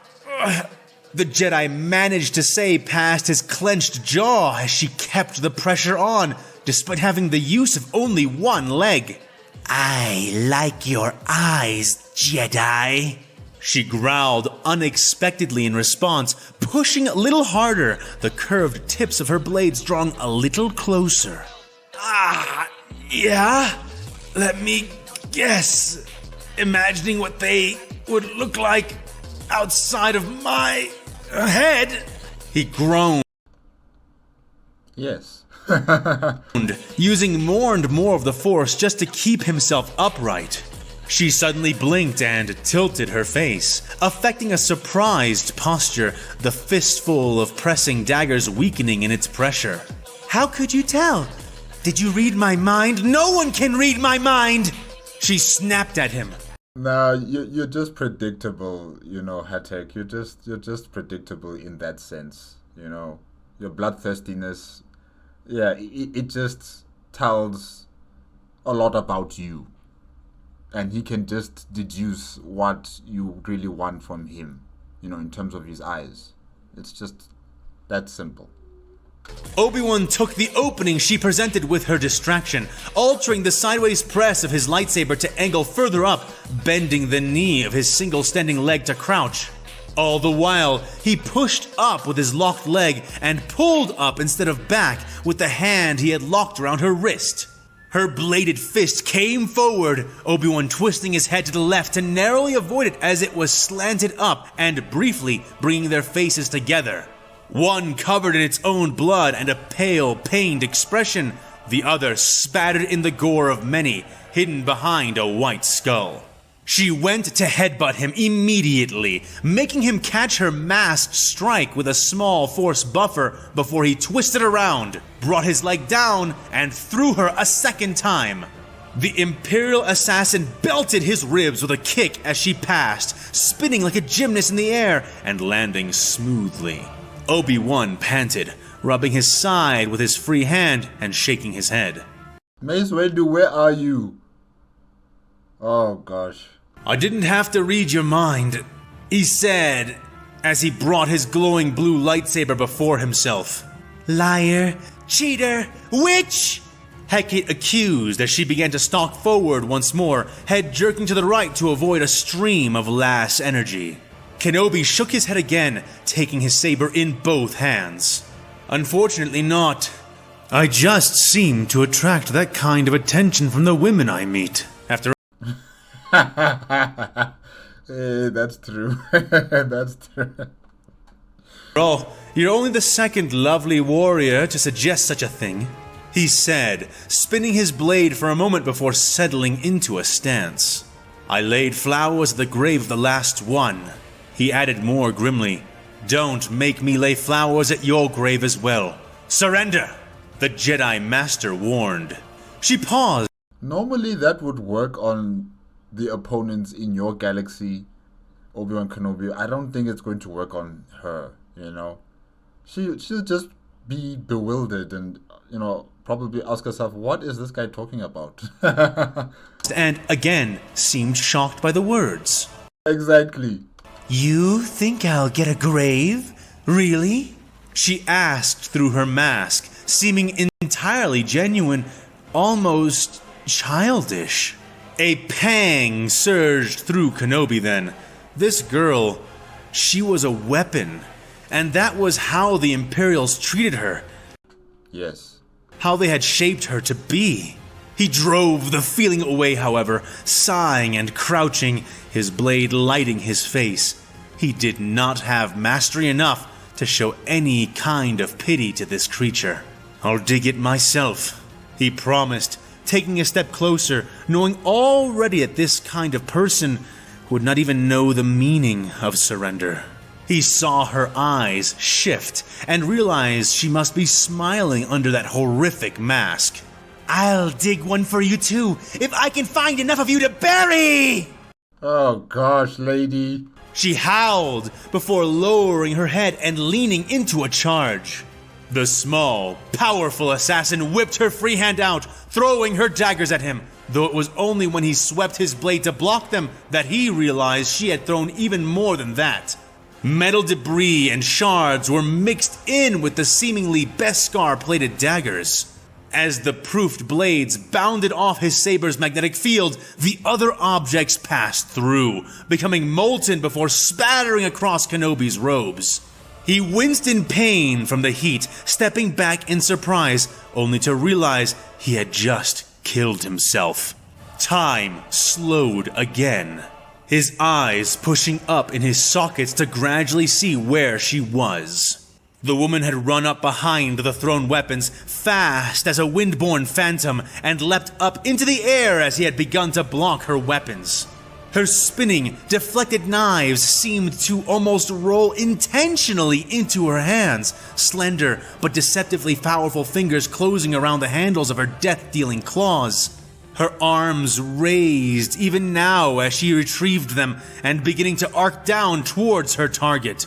the Jedi managed to say past his clenched jaw as she kept the pressure on, despite having the use of only one leg. I like your eyes, Jedi. She growled unexpectedly in response, pushing a little harder, the curved tips of her blades drawing a little closer. Yeah? Let me guess. Imagining what they would look like outside of my head. He groaned. Yes. Using more and more of the Force just to keep himself upright. She suddenly blinked and tilted her face, affecting a surprised posture, the fistful of pressing daggers weakening in its pressure. How could you tell? Did you read my mind? No one can read my mind! She snapped at him. Nah, you're just predictable, you know, Hatek. You're just predictable in that sense, you know. Your bloodthirstiness, yeah, it just tells a lot about you. And he can just deduce what you really want from him, you know, in terms of his eyes. It's just that simple. Obi-Wan took the opening she presented with her distraction, altering the sideways press of his lightsaber to angle further up, bending the knee of his single standing leg to crouch. All the while, he pushed up with his locked leg and pulled up instead of back with the hand he had locked around her wrist. Her bladed fist came forward, Obi-Wan twisting his head to the left to narrowly avoid it as it was slanted up and briefly bringing their faces together. One covered in its own blood and a pale, pained expression, the other spattered in the gore of many, hidden behind a white skull. She went to headbutt him immediately, making him catch her masked strike with a small Force buffer before he twisted around, brought his leg down, and threw her a second time. The Imperial assassin belted his ribs with a kick as she passed, spinning like a gymnast in the air and landing smoothly. Obi-Wan panted, rubbing his side with his free hand and shaking his head. Mace Windu, where are you? Oh gosh. I didn't have to read your mind, he said, as he brought his glowing blue lightsaber before himself. Liar, cheater, witch! Hecate accused as she began to stalk forward once more, head jerking to the right to avoid a stream of Lass energy. Kenobi shook his head again, taking his saber in both hands. Unfortunately not. I just seem to attract that kind of attention from the women I meet. After Hey, that's true. That's true. all, you're only the second lovely warrior to suggest such a thing, he said, spinning his blade for a moment before settling into a stance. I laid flowers at the grave of the last one. He added more grimly, don't make me lay flowers at your grave as well. Surrender, the Jedi Master warned. She paused. Normally that would work on the opponents in your galaxy, Obi-Wan Kenobi. I don't think it's going to work on her, you know. She'll just be bewildered and, you know, probably ask herself, what is this guy talking about? And again seemed shocked by the words. Exactly. You think I'll get a grave? Really? She asked through her mask, seeming entirely genuine, almost childish. A pang surged through Kenobi then. This girl, she was a weapon, and that was how the Imperials treated her. Yes. How they had shaped her to be. He drove the feeling away, however, sighing and crouching, his blade lighting his face. He did not have mastery enough to show any kind of pity to this creature. I'll dig it myself, he promised, taking a step closer, knowing already that this kind of person would not even know the meaning of surrender. He saw her eyes shift and realized she must be smiling under that horrific mask. I'll dig one for you too, if I can find enough of you to bury! Oh gosh, lady. She howled before lowering her head and leaning into a charge. The small, powerful assassin whipped her free hand out, throwing her daggers at him, though it was only when he swept his blade to block them that he realized she had thrown even more than that. Metal debris and shards were mixed in with the seemingly Beskar-plated daggers. As the proofed blades bounded off his saber's magnetic field, the other objects passed through, becoming molten before spattering across Kenobi's robes. He winced in pain from the heat, stepping back in surprise, only to realize he had just killed himself. Time slowed again, his eyes pushing up in his sockets to gradually see where she was. The woman had run up behind the thrown weapons, fast as a wind-borne phantom, and leapt up into the air as he had begun to block her weapons. Her spinning, deflected knives seemed to almost roll intentionally into her hands, slender but deceptively powerful fingers closing around the handles of her death-dealing claws. Her arms raised even now as she retrieved them and beginning to arc down towards her target.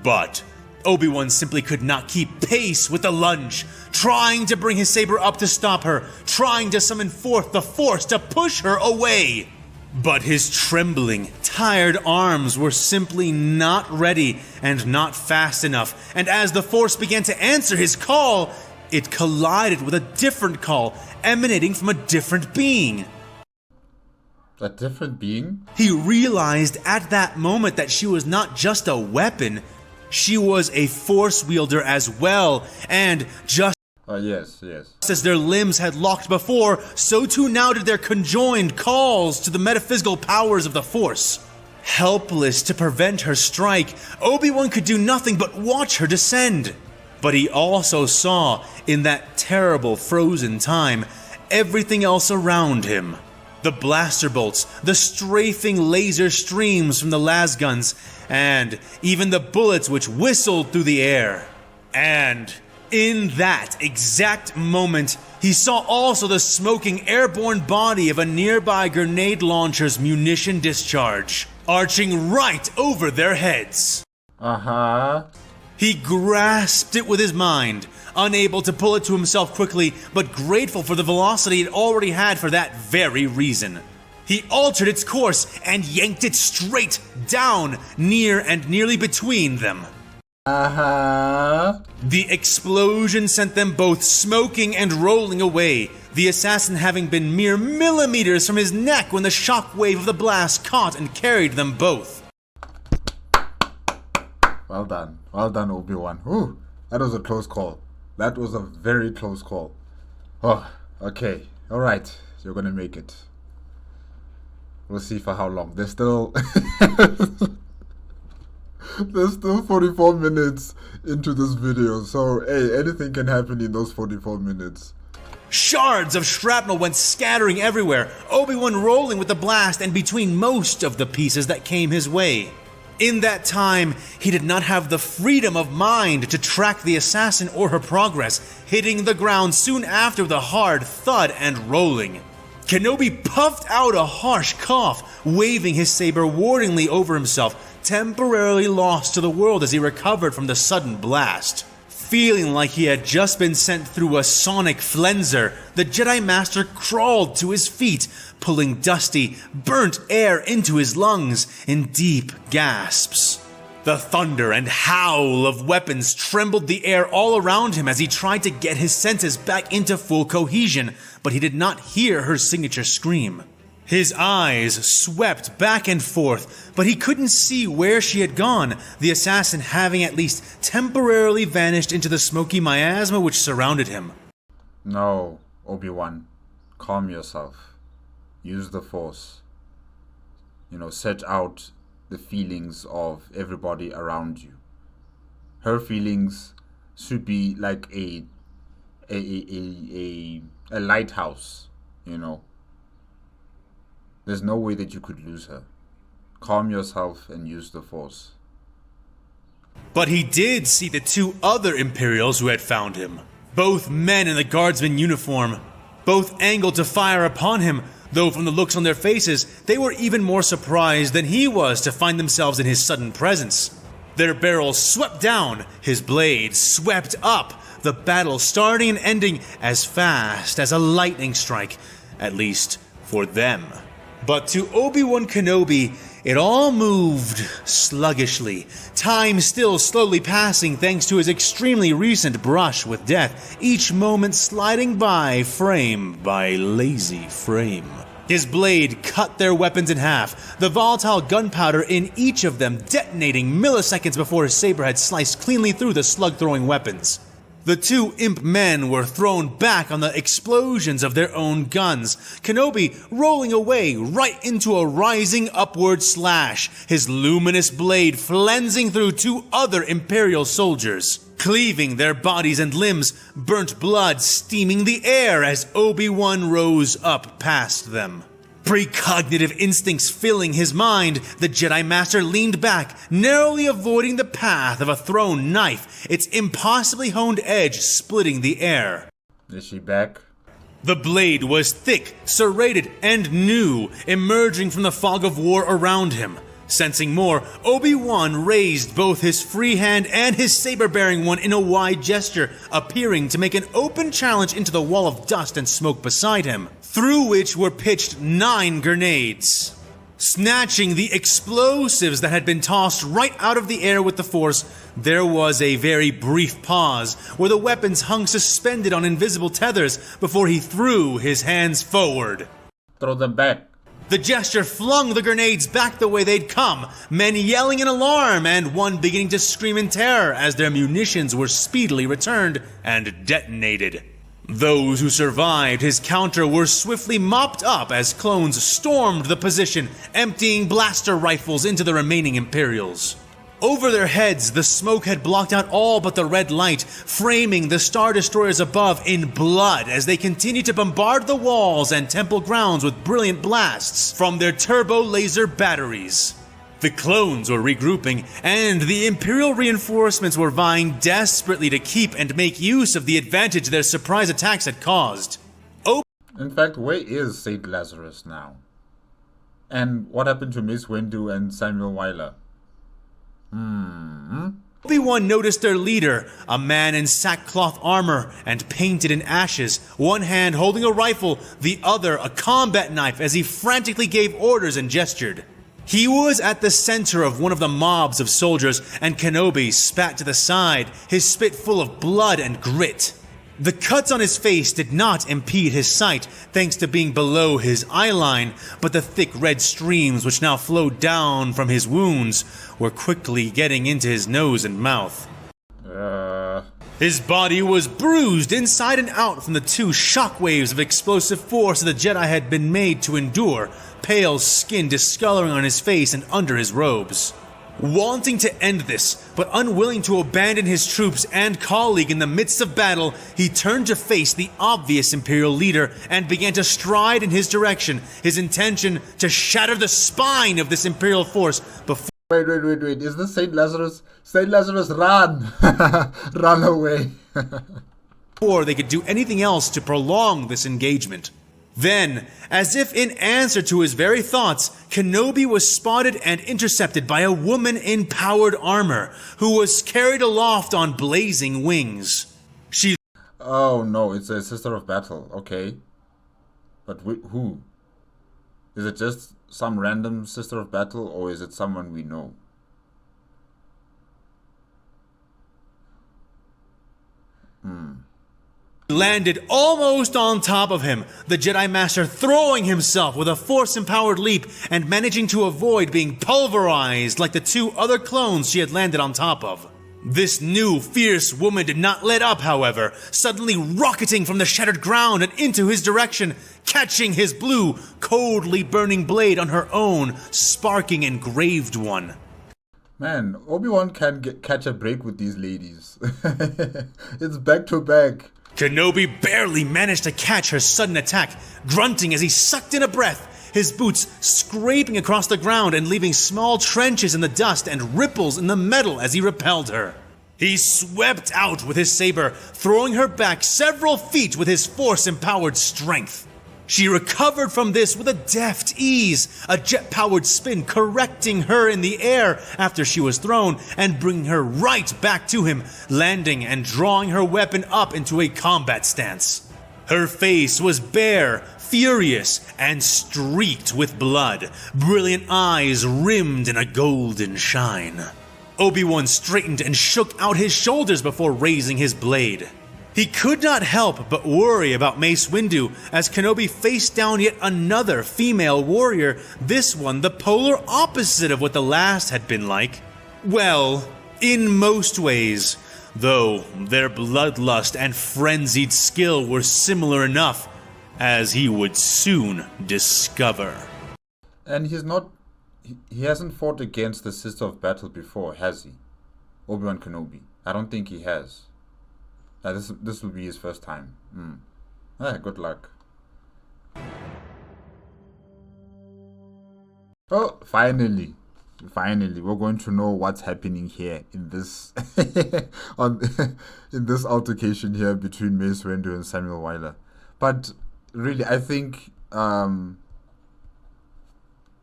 But Obi-Wan simply could not keep pace with the lunge, trying to bring his saber up to stop her, trying to summon forth the Force to push her away. But his trembling, tired arms were simply not ready and not fast enough, and as the Force began to answer his call, it collided with a different call emanating from a different being. A different being? He realized at that moment that she was not just a weapon, she was a Force wielder as well, and just Yes. as their limbs had locked before, so too now did their conjoined calls to the metaphysical powers of the Force. Helpless to prevent her strike, Obi-Wan could do nothing but watch her descend. But he also saw, in that terrible frozen time, everything else around him. The blaster bolts, the strafing laser streams from the lasguns, and even the bullets which whistled through the air. And in that exact moment, he saw also the smoking airborne body of a nearby grenade launcher's munition discharge, arching right over their heads. He grasped it with his mind, unable to pull it to himself quickly, but grateful for the velocity it already had for that very reason. He altered its course and yanked it straight down, near and nearly between them. The explosion sent them both smoking and rolling away, the assassin having been mere millimeters from his neck when the shockwave of the blast caught and carried them both. Well done, Obi-Wan. Ooh, that was a close call. That was a very close call. Oh, okay, alright, you're gonna make it. We'll see for how long. There's still there's still 44 minutes into this video, so hey, anything can happen in those 44 minutes. Shards of shrapnel went scattering everywhere, Obi-Wan rolling with the blast and between most of the pieces that came his way. In that time, he did not have the freedom of mind to track the assassin or her progress, hitting the ground soon after with a hard thud and rolling. Kenobi puffed out a harsh cough, waving his saber warningly over himself, temporarily lost to the world as he recovered from the sudden blast. Feeling like he had just been sent through a sonic flenser, the Jedi Master crawled to his feet, pulling dusty, burnt air into his lungs in deep gasps. The thunder and howl of weapons trembled the air all around him as he tried to get his senses back into full cohesion, but he did not hear her signature scream. His eyes swept back and forth, but he couldn't see where she had gone, the assassin having at least temporarily vanished into the smoky miasma which surrounded him. No, Obi-Wan, calm yourself. Use the Force. Set out the feelings of everybody around you. Her feelings should be like a lighthouse, There's no way that you could lose her. Calm yourself and use the Force. But he did see the two other Imperials who had found him. Both men in the guardsman uniform. Both angled to fire upon him, though from the looks on their faces, they were even more surprised than he was to find themselves in his sudden presence. Their barrels swept down, his blade swept up, the battle starting and ending as fast as a lightning strike, at least for them. But to Obi-Wan Kenobi, it all moved sluggishly, time still slowly passing thanks to his extremely recent brush with death, each moment sliding by frame by lazy frame. His blade cut their weapons in half, the volatile gunpowder in each of them detonating milliseconds before his saber had sliced cleanly through the slug-throwing weapons. The two imp men were thrown back on the explosions of their own guns, Kenobi rolling away right into a rising upward slash, his luminous blade flensing through two other Imperial soldiers, cleaving their bodies and limbs, burnt blood steaming the air as Obi-Wan rose up past them. Precognitive instincts filling his mind, the Jedi Master leaned back, narrowly avoiding the path of a thrown knife, its impossibly honed edge splitting the air. Is she back? The blade was thick, serrated, and new, emerging from the fog of war around him. Sensing more, Obi-Wan raised both his free hand and his saber-bearing one in a wide gesture, appearing to make an open challenge into the wall of dust and smoke beside him, through which were pitched 9 grenades. Snatching the explosives that had been tossed right out of the air with the Force, there was a very brief pause, where the weapons hung suspended on invisible tethers before he threw his hands forward. Throw them back. The gesture flung the grenades back the way they'd come, men yelling in alarm and one beginning to scream in terror as their munitions were speedily returned and detonated. Those who survived his counter were swiftly mopped up as clones stormed the position, emptying blaster rifles into the remaining Imperials. Over their heads, the smoke had blocked out all but the red light, framing the Star Destroyers above in blood as they continued to bombard the walls and temple grounds with brilliant blasts from their turbo laser batteries. The clones were regrouping, and the Imperial reinforcements were vying desperately to keep and make use of the advantage their surprise attacks had caused. In fact, where is Saint Lazarus now? And what happened to Mace Windu and Samuel Wyler? Obi-Wan noticed their leader, a man in sackcloth armor and painted in ashes, one hand holding a rifle, the other a combat knife, as he frantically gave orders and gestured. He was at the center of one of the mobs of soldiers, and Kenobi spat to the side, his spit full of blood and grit. The cuts on his face did not impede his sight, thanks to being below his eyeline, but the thick red streams which now flowed down from his wounds were quickly getting into his nose and mouth. His body was bruised inside and out from the two shockwaves of explosive force the Jedi had been made to endure, pale skin discoloring on his face and under his robes. Wanting to end this, but unwilling to abandon his troops and colleague in the midst of battle, he turned to face the obvious Imperial leader and began to stride in his direction, his intention to shatter the spine of this Imperial force before— Wait. Is this Saint Lazarus? Saint Lazarus, run! Run away. before they could do anything else to prolong this engagement. Then, as if in answer to his very thoughts, Kenobi was spotted and intercepted by a woman in powered armor, who was carried aloft on blazing wings. She— Oh no, it's a Sister of Battle, okay. But who? Is it just some random Sister of Battle, or is it someone we know? landed almost on top of him, the Jedi Master throwing himself with a Force-empowered leap and managing to avoid being pulverized like the two other clones she had landed on top of. This new, fierce woman did not let up, however, suddenly rocketing from the shattered ground and into his direction, catching his blue, coldly burning blade on her own, sparking engraved one. Man, Obi-Wan can catch a break with these ladies. It's back to back. Kenobi barely managed to catch her sudden attack, grunting as he sucked in a breath, his boots scraping across the ground and leaving small trenches in the dust and ripples in the metal as he repelled her. He swept out with his saber, throwing her back several feet with his Force-empowered strength. She recovered from this with a deft ease, a jet-powered spin correcting her in the air after she was thrown and bringing her right back to him, landing and drawing her weapon up into a combat stance. Her face was bare, furious, and streaked with blood, brilliant eyes rimmed in a golden shine. Obi-Wan straightened and shook out his shoulders before raising his blade. He could not help but worry about Mace Windu as Kenobi faced down yet another female warrior, this one the polar opposite of what the last had been like. Well, in most ways, though their bloodlust and frenzied skill were similar enough, as he would soon discover. And he hasn't fought against the Sister of Battle before, has he? Obi-Wan Kenobi. I don't think he has. This will be his first time. Good luck. Oh, finally, we're going to know what's happening here in this in this altercation here between Mace Windu and Samuel Wyler. But really, I think Obi-Wan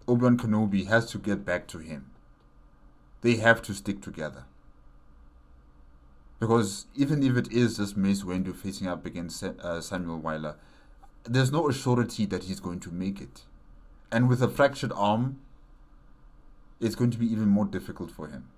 Kenobi has to get back to him. They have to stick together. Because even if it is just Mace Windu facing up against Samuel Wyler, there's no assurity that he's going to make it. And with a fractured arm, it's going to be even more difficult for him.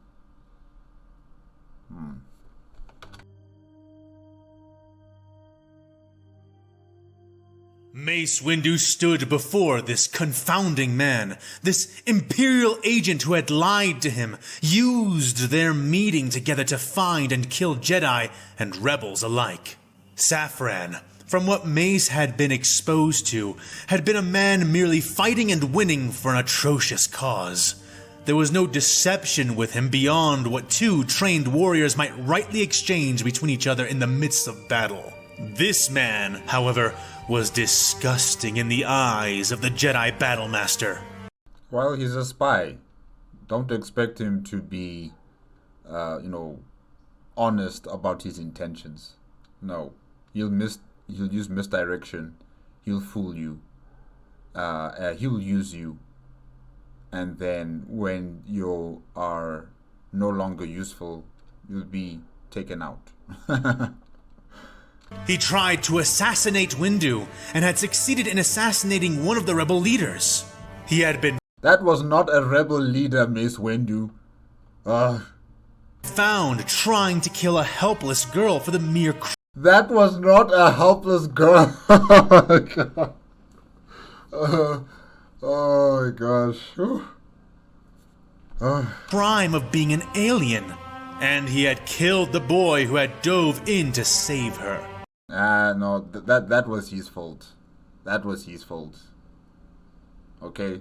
Mace Windu stood before this confounding man, this Imperial agent who had lied to him, used their meeting together to find and kill Jedi and rebels alike. Safran, from what Mace had been exposed to, had been a man merely fighting and winning for an atrocious cause. There was no deception with him beyond what two trained warriors might rightly exchange between each other in the midst of battle. This man, however, was disgusting in the eyes of the Jedi Battlemaster. Well, he's a spy. Don't expect him to be, honest about his intentions. No, he'll use misdirection. He'll fool you. He'll use you. And then when you are no longer useful, you'll be taken out. He tried to assassinate Windu and had succeeded in assassinating one of the rebel leaders. He had been That was not a rebel leader, Mace Windu. found trying to kill a helpless girl for the mere That was not a helpless girl. Oh my gosh. crime of being an alien. And he had killed the boy who had dove in to save her. No, that was his fault. That was his fault. Okay.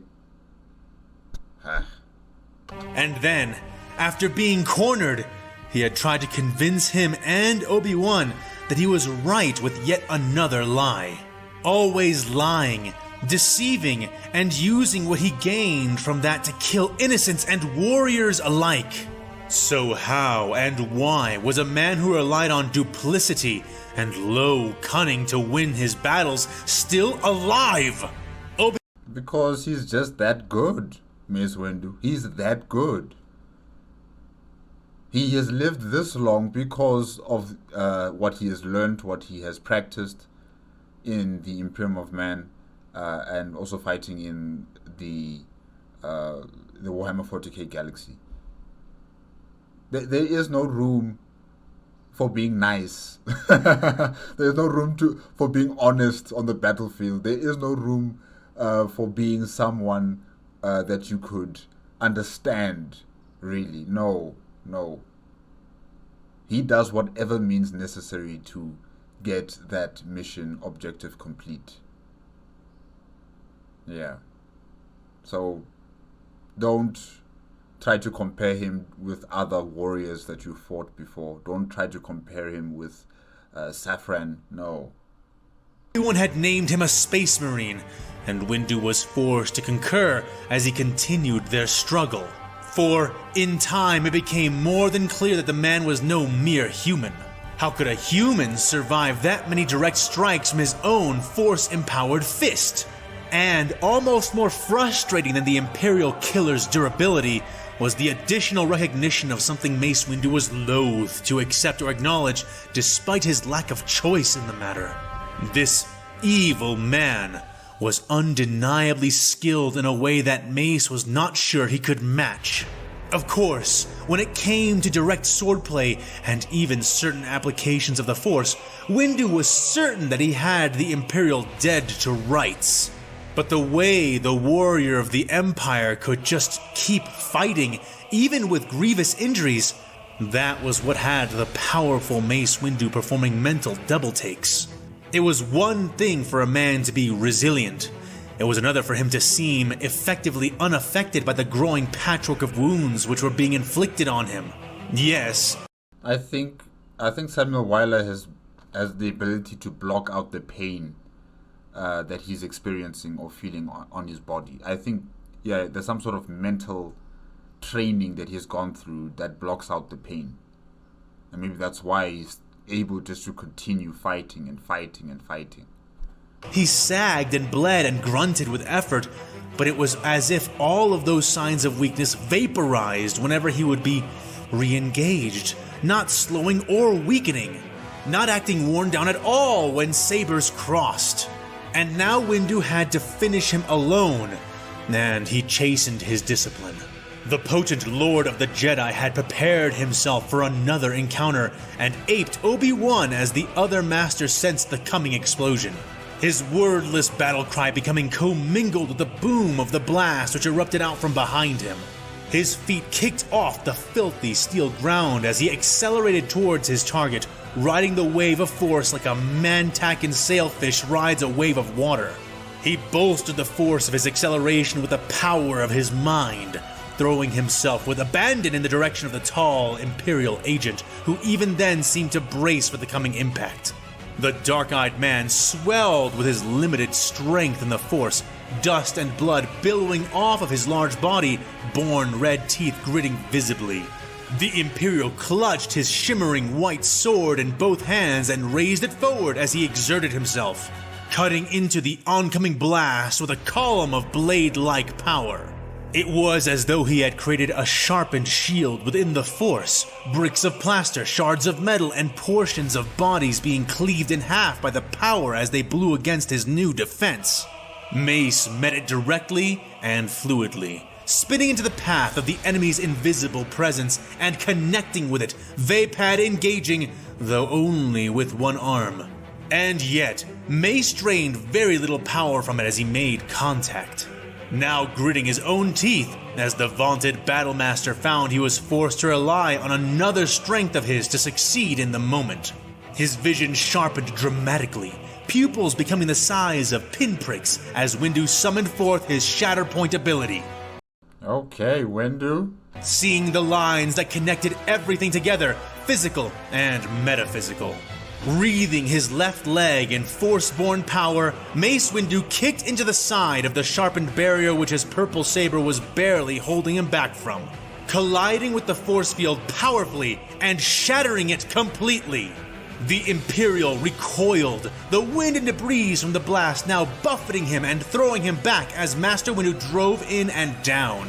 And then, after being cornered, he had tried to convince him and Obi-Wan that he was right with yet another lie. Always lying, deceiving, and using what he gained from that to kill innocents and warriors alike. So how and why was a man who relied on duplicity and low cunning to win his battles still alive? Because he's just that good, Mace Windu. He's that good. He has lived this long because of what he has learned, what he has practiced in the Imperium of Man, and also fighting in the Warhammer 40K galaxy. There is no room for being nice. There is no room for being honest on the battlefield. There is no room for being someone that you could understand, really. No. He does whatever means necessary to get that mission objective complete. Yeah. So, don't try to compare him with other warriors that you fought before. Don't try to compare him with Saffron. No. Everyone had named him a space marine, and Windu was forced to concur as he continued their struggle. For, in time, it became more than clear that the man was no mere human. How could a human survive that many direct strikes from his own force-empowered fist? And almost more frustrating than the Imperial killer's durability was the additional recognition of something Mace Windu was loath to accept or acknowledge despite his lack of choice in the matter. This evil man was undeniably skilled in a way that Mace was not sure he could match. Of course, when it came to direct swordplay and even certain applications of the Force, Windu was certain that he had the Imperial dead to rights. But the way the warrior of the Empire could just keep fighting, even with grievous injuries, that was what had the powerful Mace Windu performing mental double takes. It was one thing for a man to be resilient. It was another for him to seem effectively unaffected by the growing patchwork of wounds which were being inflicted on him. Yes. I think Samuel Wyler has the ability to block out the pain that he's experiencing or feeling on his body. I think, yeah, there's some sort of mental training that he's gone through that blocks out the pain. And maybe that's why he's able just to continue fighting and fighting and fighting. He sagged and bled and grunted with effort, but it was as if all of those signs of weakness vaporized whenever he would be re-engaged, not slowing or weakening, not acting worn down at all when sabers crossed. And now Windu had to finish him alone, and he chastened his discipline. The potent Lord of the Jedi had prepared himself for another encounter and aped Obi-Wan as the other master sensed the coming explosion. His wordless battle cry becoming commingled with the boom of the blast which erupted out from behind him. His feet kicked off the filthy steel ground as he accelerated towards his target, riding the wave of force like a Mantakan sailfish rides a wave of water. He bolstered the force of his acceleration with the power of his mind, throwing himself with abandon in the direction of the tall Imperial agent, who even then seemed to brace for the coming impact. The dark-eyed man swelled with his limited strength in the Force, dust and blood billowing off of his large body, born red teeth gritting visibly. The Imperial clutched his shimmering white sword in both hands and raised it forward as he exerted himself, cutting into the oncoming blast with a column of blade-like power. It was as though he had created a sharpened shield within the Force, bricks of plaster, shards of metal, and portions of bodies being cleaved in half by the power as they blew against his new defense. Mace met it directly and fluidly, spinning into the path of the enemy's invisible presence and connecting with it, Vapad engaging, though only with one arm. And yet, Mace drained very little power from it as he made contact. Now gritting his own teeth, as the vaunted Battlemaster found he was forced to rely on another strength of his to succeed in the moment. His vision sharpened dramatically, pupils becoming the size of pinpricks as Windu summoned forth his Shatterpoint ability. Okay, Windu. Seeing the lines that connected everything together, physical and metaphysical. Wreathing his left leg in Force-born power, Mace Windu kicked into the side of the sharpened barrier which his purple saber was barely holding him back from, colliding with the force field powerfully and shattering it completely. The Imperial recoiled, the wind and debris from the blast now buffeting him and throwing him back as Master Windu drove in and down.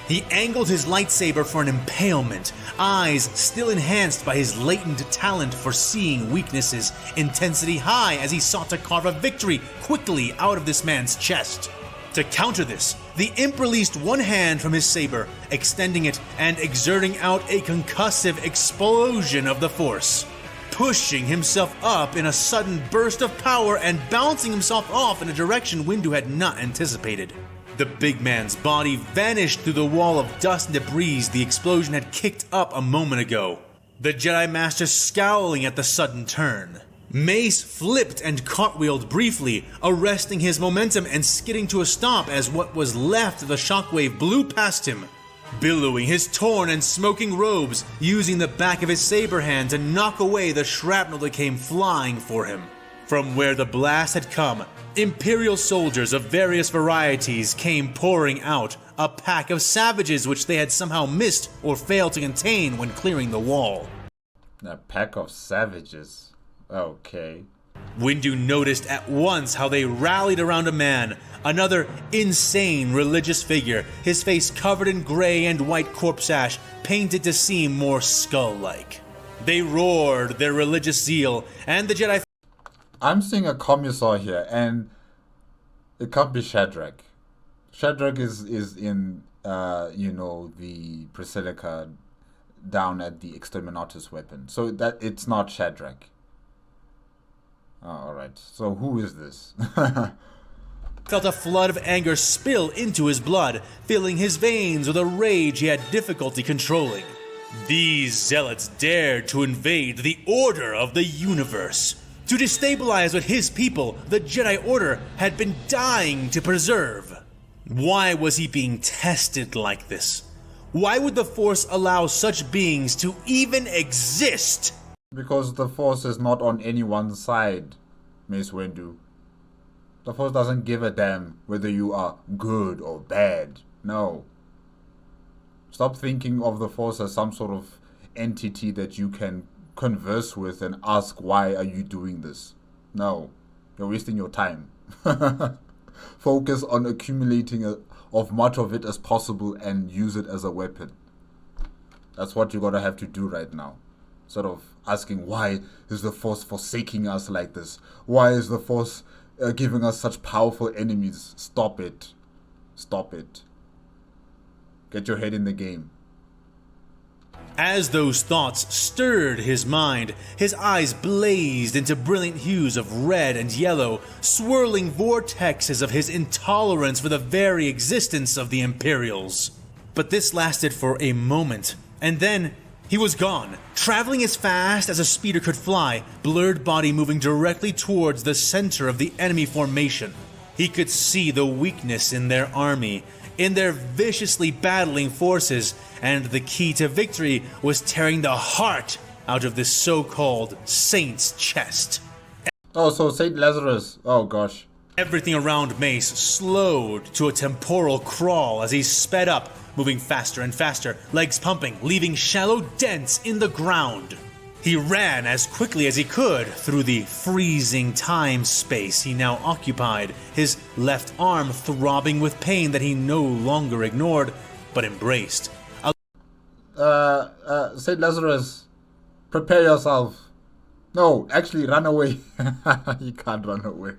He angled his lightsaber for an impalement, eyes still enhanced by his latent talent for seeing weaknesses, intensity high as he sought to carve a victory quickly out of this man's chest. To counter this, the Imp released one hand from his saber, extending it and exerting out a concussive explosion of the Force, pushing himself up in a sudden burst of power and bouncing himself off in a direction Windu had not anticipated. The big man's body vanished through the wall of dust and debris the explosion had kicked up a moment ago, the Jedi Master scowling at the sudden turn. Mace flipped and cartwheeled briefly, arresting his momentum and skidding to a stop as what was left of the shockwave blew past him, billowing his torn and smoking robes, using the back of his saber hand to knock away the shrapnel that came flying for him. From where the blast had come, Imperial soldiers of various varieties came pouring out, a pack of savages which they had somehow missed or failed to contain when clearing the wall. A pack of savages? Okay. Windu noticed at once how they rallied around a man, another insane religious figure, his face covered in gray and white corpse ash, painted to seem more skull-like. They roared their religious zeal, and the Jedi... I'm seeing a commissar here, and it can't be Shadrach. Shadrach is in, the Basilica down at the Exterminatus weapon. So that it's not Shadrach. Oh, alright. So who is this? Felt a flood of anger spill into his blood, filling his veins with a rage he had difficulty controlling. These zealots dared to invade the order of the universe, to destabilize what his people, the Jedi Order, had been dying to preserve. Why was he being tested like this? Why would the Force allow such beings to even exist? Because the Force is not on anyone's side, Mace Windu. The Force doesn't give a damn whether you are good or bad. No. Stop thinking of the Force as some sort of entity that you can converse with and ask, why are you doing this? No, you're wasting your time. Focus on accumulating of much of it as possible and use it as a weapon. That's what you're gonna have to do right now. Sort of asking, why is the Force forsaking us like this? Why is the Force giving us such powerful enemies? Stop it. Stop it. Get your head in the game. As those thoughts stirred his mind, his eyes blazed into brilliant hues of red and yellow, swirling vortexes of his intolerance for the very existence of the Imperials. But this lasted for a moment, and then he was gone, traveling as fast as a speeder could fly, blurred body moving directly towards the center of the enemy formation. He could see the weakness in their army, in their viciously battling forces, and the key to victory was tearing the heart out of this so-called saint's chest. Oh, so Saint Lazarus. Oh gosh. Everything around Mace slowed to a temporal crawl as he sped up, moving faster and faster, legs pumping, leaving shallow dents in the ground. He ran as quickly as he could through the freezing time-space he now occupied, his left arm throbbing with pain that he no longer ignored, but embraced. St. Lazarus, prepare yourself. No, actually run away. You can't run away.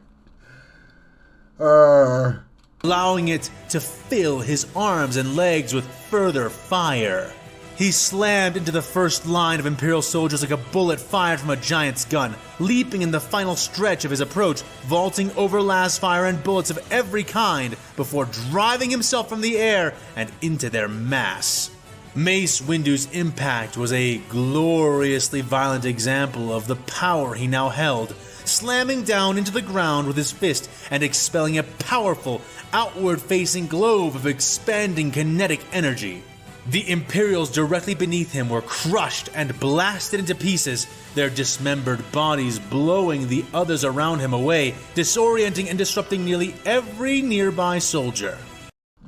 Allowing it to fill his arms and legs with further fire. He slammed into the first line of Imperial soldiers like a bullet fired from a giant's gun, leaping in the final stretch of his approach, vaulting over last fire and bullets of every kind before driving himself from the air and into their mass. Mace Windu's impact was a gloriously violent example of the power he now held, slamming down into the ground with his fist and expelling a powerful, outward-facing globe of expanding kinetic energy. The Imperials directly beneath him were crushed and blasted into pieces, their dismembered bodies blowing the others around him away, disorienting and disrupting nearly every nearby soldier.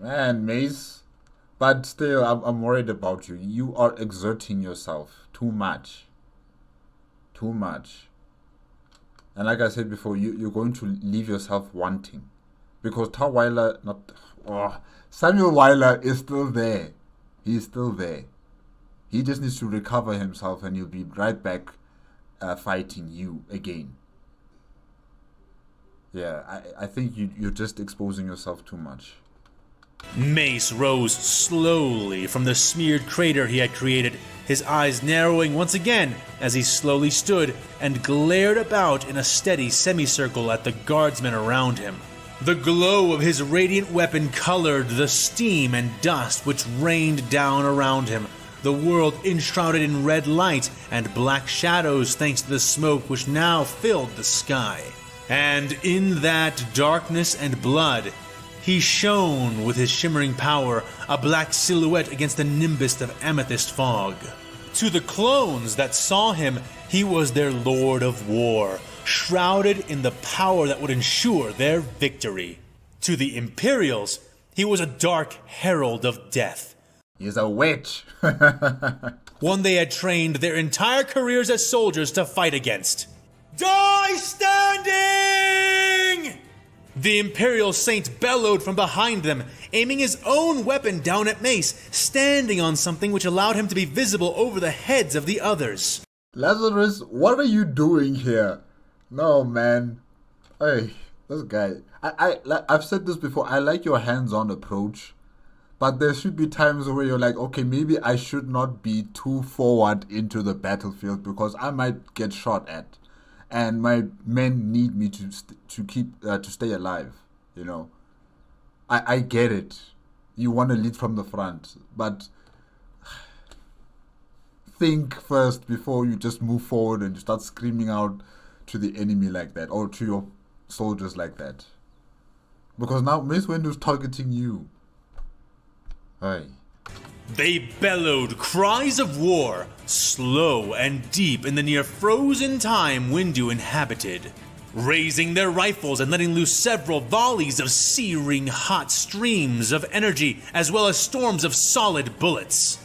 Man, Mace, but still, I'm worried about you. You are exerting yourself too much. Too much. And like I said before, you're going to leave yourself wanting. Because Samuel Weiler is still there. He's still there. He just needs to recover himself and he'll be right back fighting you again. Yeah, I think you're just exposing yourself too much. Mace rose slowly from the smeared crater he had created, his eyes narrowing once again as he slowly stood and glared about in a steady semicircle at the guardsmen around him. The glow of his radiant weapon colored the steam and dust which rained down around him, the world enshrouded in red light and black shadows thanks to the smoke which now filled the sky. And in that darkness and blood, he shone with his shimmering power, a black silhouette against the nimbus of amethyst fog. To the clones that saw him, he was their lord of war, shrouded in the power that would ensure their victory. To the Imperials, he was a dark herald of death. He's a witch. One they had trained their entire careers as soldiers to fight against. Die standing! The Imperial Saint bellowed from behind them, aiming his own weapon down at Mace, standing on something which allowed him to be visible over the heads of the others. Lazarus, what are you doing here? No, man. Hey, this guy. I've said this before. I like your hands-on approach. But there should be times where you're like, okay, maybe I should not be too forward into the battlefield because I might get shot at. And my men need me to stay alive, you know. I get it. You want to lead from the front. But think first before you just move forward and you start screaming out to the enemy like that, or to your soldiers like that. Because now Mace Windu's targeting you. Hey. They bellowed cries of war, slow and deep in the near frozen time Windu inhabited, raising their rifles and letting loose several volleys of searing hot streams of energy, as well as storms of solid bullets.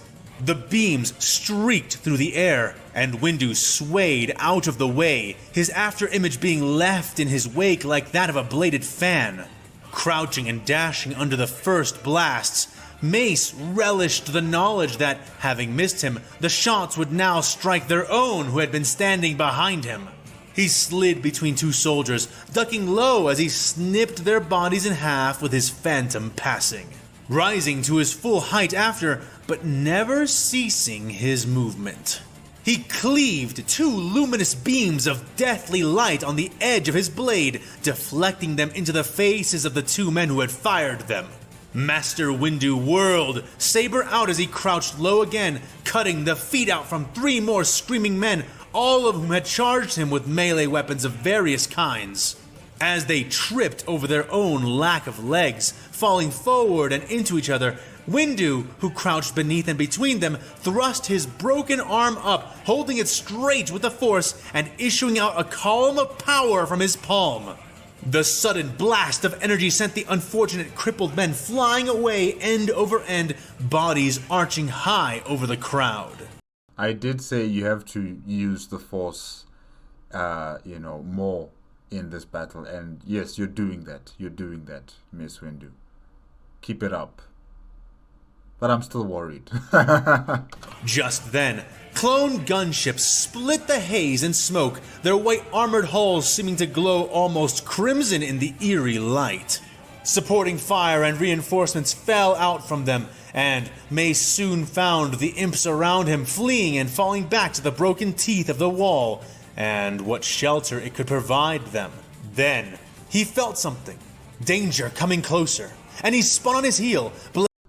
The beams streaked through the air, and Windu swayed out of the way, his afterimage being left in his wake like that of a bladed fan. Crouching and dashing under the first blasts, Mace relished the knowledge that, having missed him, the shots would now strike their own who had been standing behind him. He slid between two soldiers, ducking low as he snipped their bodies in half with his phantom passing, rising to his full height after, but never ceasing his movement. He cleaved two luminous beams of deathly light on the edge of his blade, deflecting them into the faces of the two men who had fired them. Master Windu whirled, saber out as he crouched low again, cutting the feet out from three more screaming men, all of whom had charged him with melee weapons of various kinds. As they tripped over their own lack of legs, falling forward and into each other, Windu, who crouched beneath and between them, thrust his broken arm up, holding it straight with the force and issuing out a column of power from his palm. The sudden blast of energy sent the unfortunate crippled men flying away end over end, bodies arching high over the crowd. I did say you have to use the Force, more in this battle. And yes, you're doing that. You're doing that, Mace Windu. Keep it up. But I'm still worried. Just then, clone gunships split the haze and smoke, their white armored hulls seeming to glow almost crimson in the eerie light. Supporting fire and reinforcements fell out from them, and Mace soon found the imps around him fleeing and falling back to the broken teeth of the wall and what shelter it could provide them. Then, he felt something. Danger coming closer, and he spun on his heel,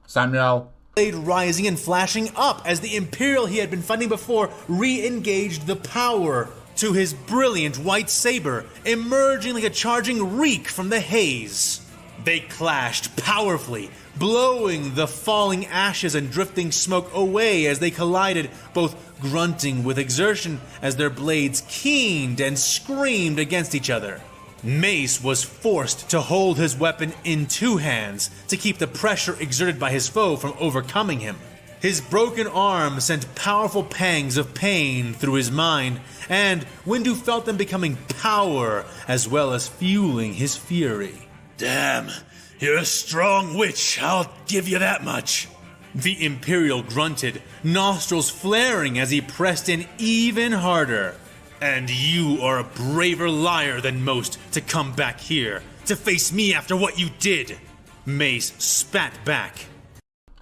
Samuel. blade rising and flashing up as the Imperial he had been fighting before re-engaged the power to his brilliant white saber, emerging like a charging reek from the haze. They clashed powerfully, blowing the falling ashes and drifting smoke away as they collided, both grunting with exertion as their blades keened and screamed against each other. Mace was forced to hold his weapon in two hands to keep the pressure exerted by his foe from overcoming him. His broken arm sent powerful pangs of pain through his mind, and Windu felt them becoming power as well as fueling his fury. Damn, you're a strong witch, I'll give you that much. The Imperial grunted, nostrils flaring as he pressed in even harder. And you are a braver liar than most to come back here, to face me after what you did. Mace spat back.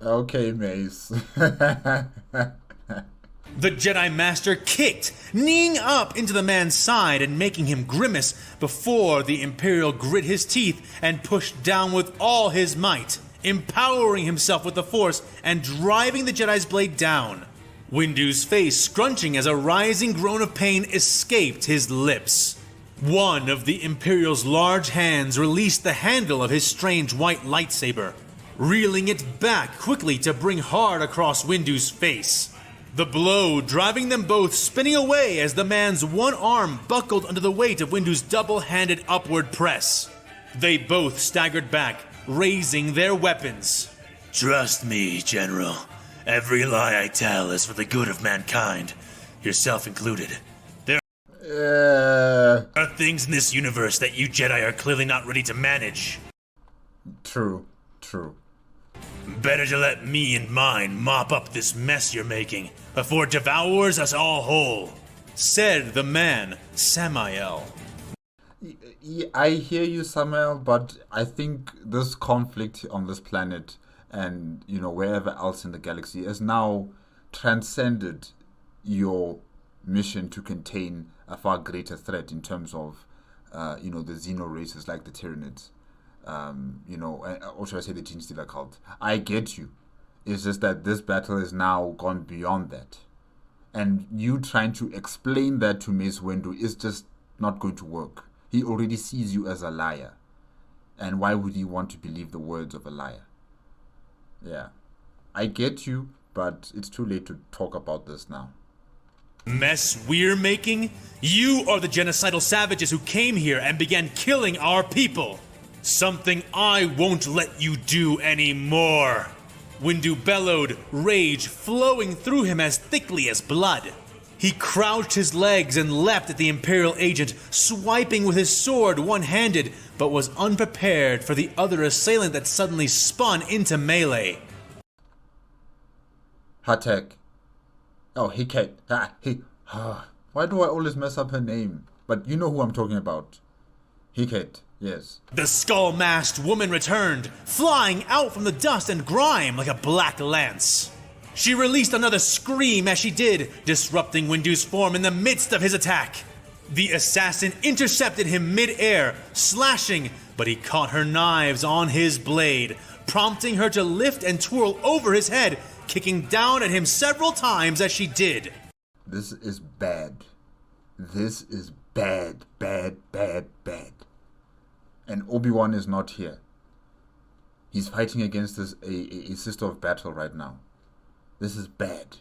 Okay, Mace. The Jedi Master kicked, kneeing up into the man's side and making him grimace before the Imperial grit his teeth and pushed down with all his might, empowering himself with the Force and driving the Jedi's blade down. Windu's face scrunching as a rising groan of pain escaped his lips. One of the Imperial's large hands released the handle of his strange white lightsaber, reeling it back quickly to bring hard across Windu's face. The blow driving them both spinning away as the man's one arm buckled under the weight of Windu's double-handed upward press. They both staggered back, raising their weapons. Trust me, General. Every lie I tell is for the good of mankind, yourself included. There are things in this universe that you Jedi are clearly not ready to manage. True. Better to let me and mine mop up this mess you're making before it devours us all whole, said the man, Samael. I hear you, Samuel, but I think this conflict on this planet and wherever else in the galaxy has now transcended your mission to contain a far greater threat in terms of the xeno races like the Tyranids, or should I say the Gene Stealer cult. I get you. It's just that this battle is now gone beyond that, and you trying to explain that to Mace Windu is just not going to work. He already sees you as a liar, and why would he want to believe the words of a liar? Yeah, I get you, but it's too late to talk about this now. Mess we're making? You are the genocidal savages who came here and began killing our people. Something I won't let you do anymore. Windu bellowed, rage flowing through him as thickly as blood. He crouched his legs and leapt at the Imperial agent, swiping with his sword one-handed, but was unprepared for the other assailant that suddenly spun into melee. Hatek. Oh, Hiket. Why do I always mess up her name? But you know who I'm talking about. Hiket, yes. The skull-masked woman returned, flying out from the dust and grime like a black lance. She released another scream as she did, disrupting Windu's form in the midst of his attack. The assassin intercepted him mid-air, slashing, but he caught her knives on his blade, prompting her to lift and twirl over his head, kicking down at him several times as she did. This is bad. This is bad. And Obi-Wan is not here. He's fighting against a sister of battle right now. This is bad.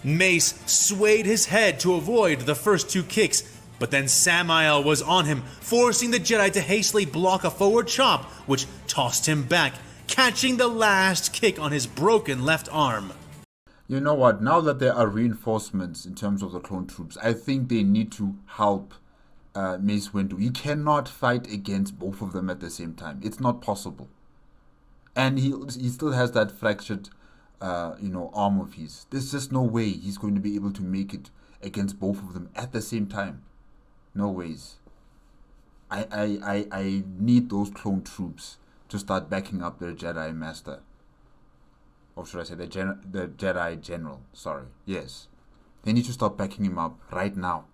Mace swayed his head to avoid the first two kicks, but then Samael was on him, forcing the Jedi to hastily block a forward chop, which tossed him back, catching the last kick on his broken left arm. You know what? Now that there are reinforcements in terms of the clone troops, I think they need to help Mace Windu. He cannot fight against both of them at the same time. It's not possible. And he still has that fractured, arm of his. There's just no way he's going to be able to make it against both of them at the same time. No ways. I need those clone troops to start backing up their Jedi Master. Or should I say the Jedi General? Sorry. Yes. They need to start backing him up right now.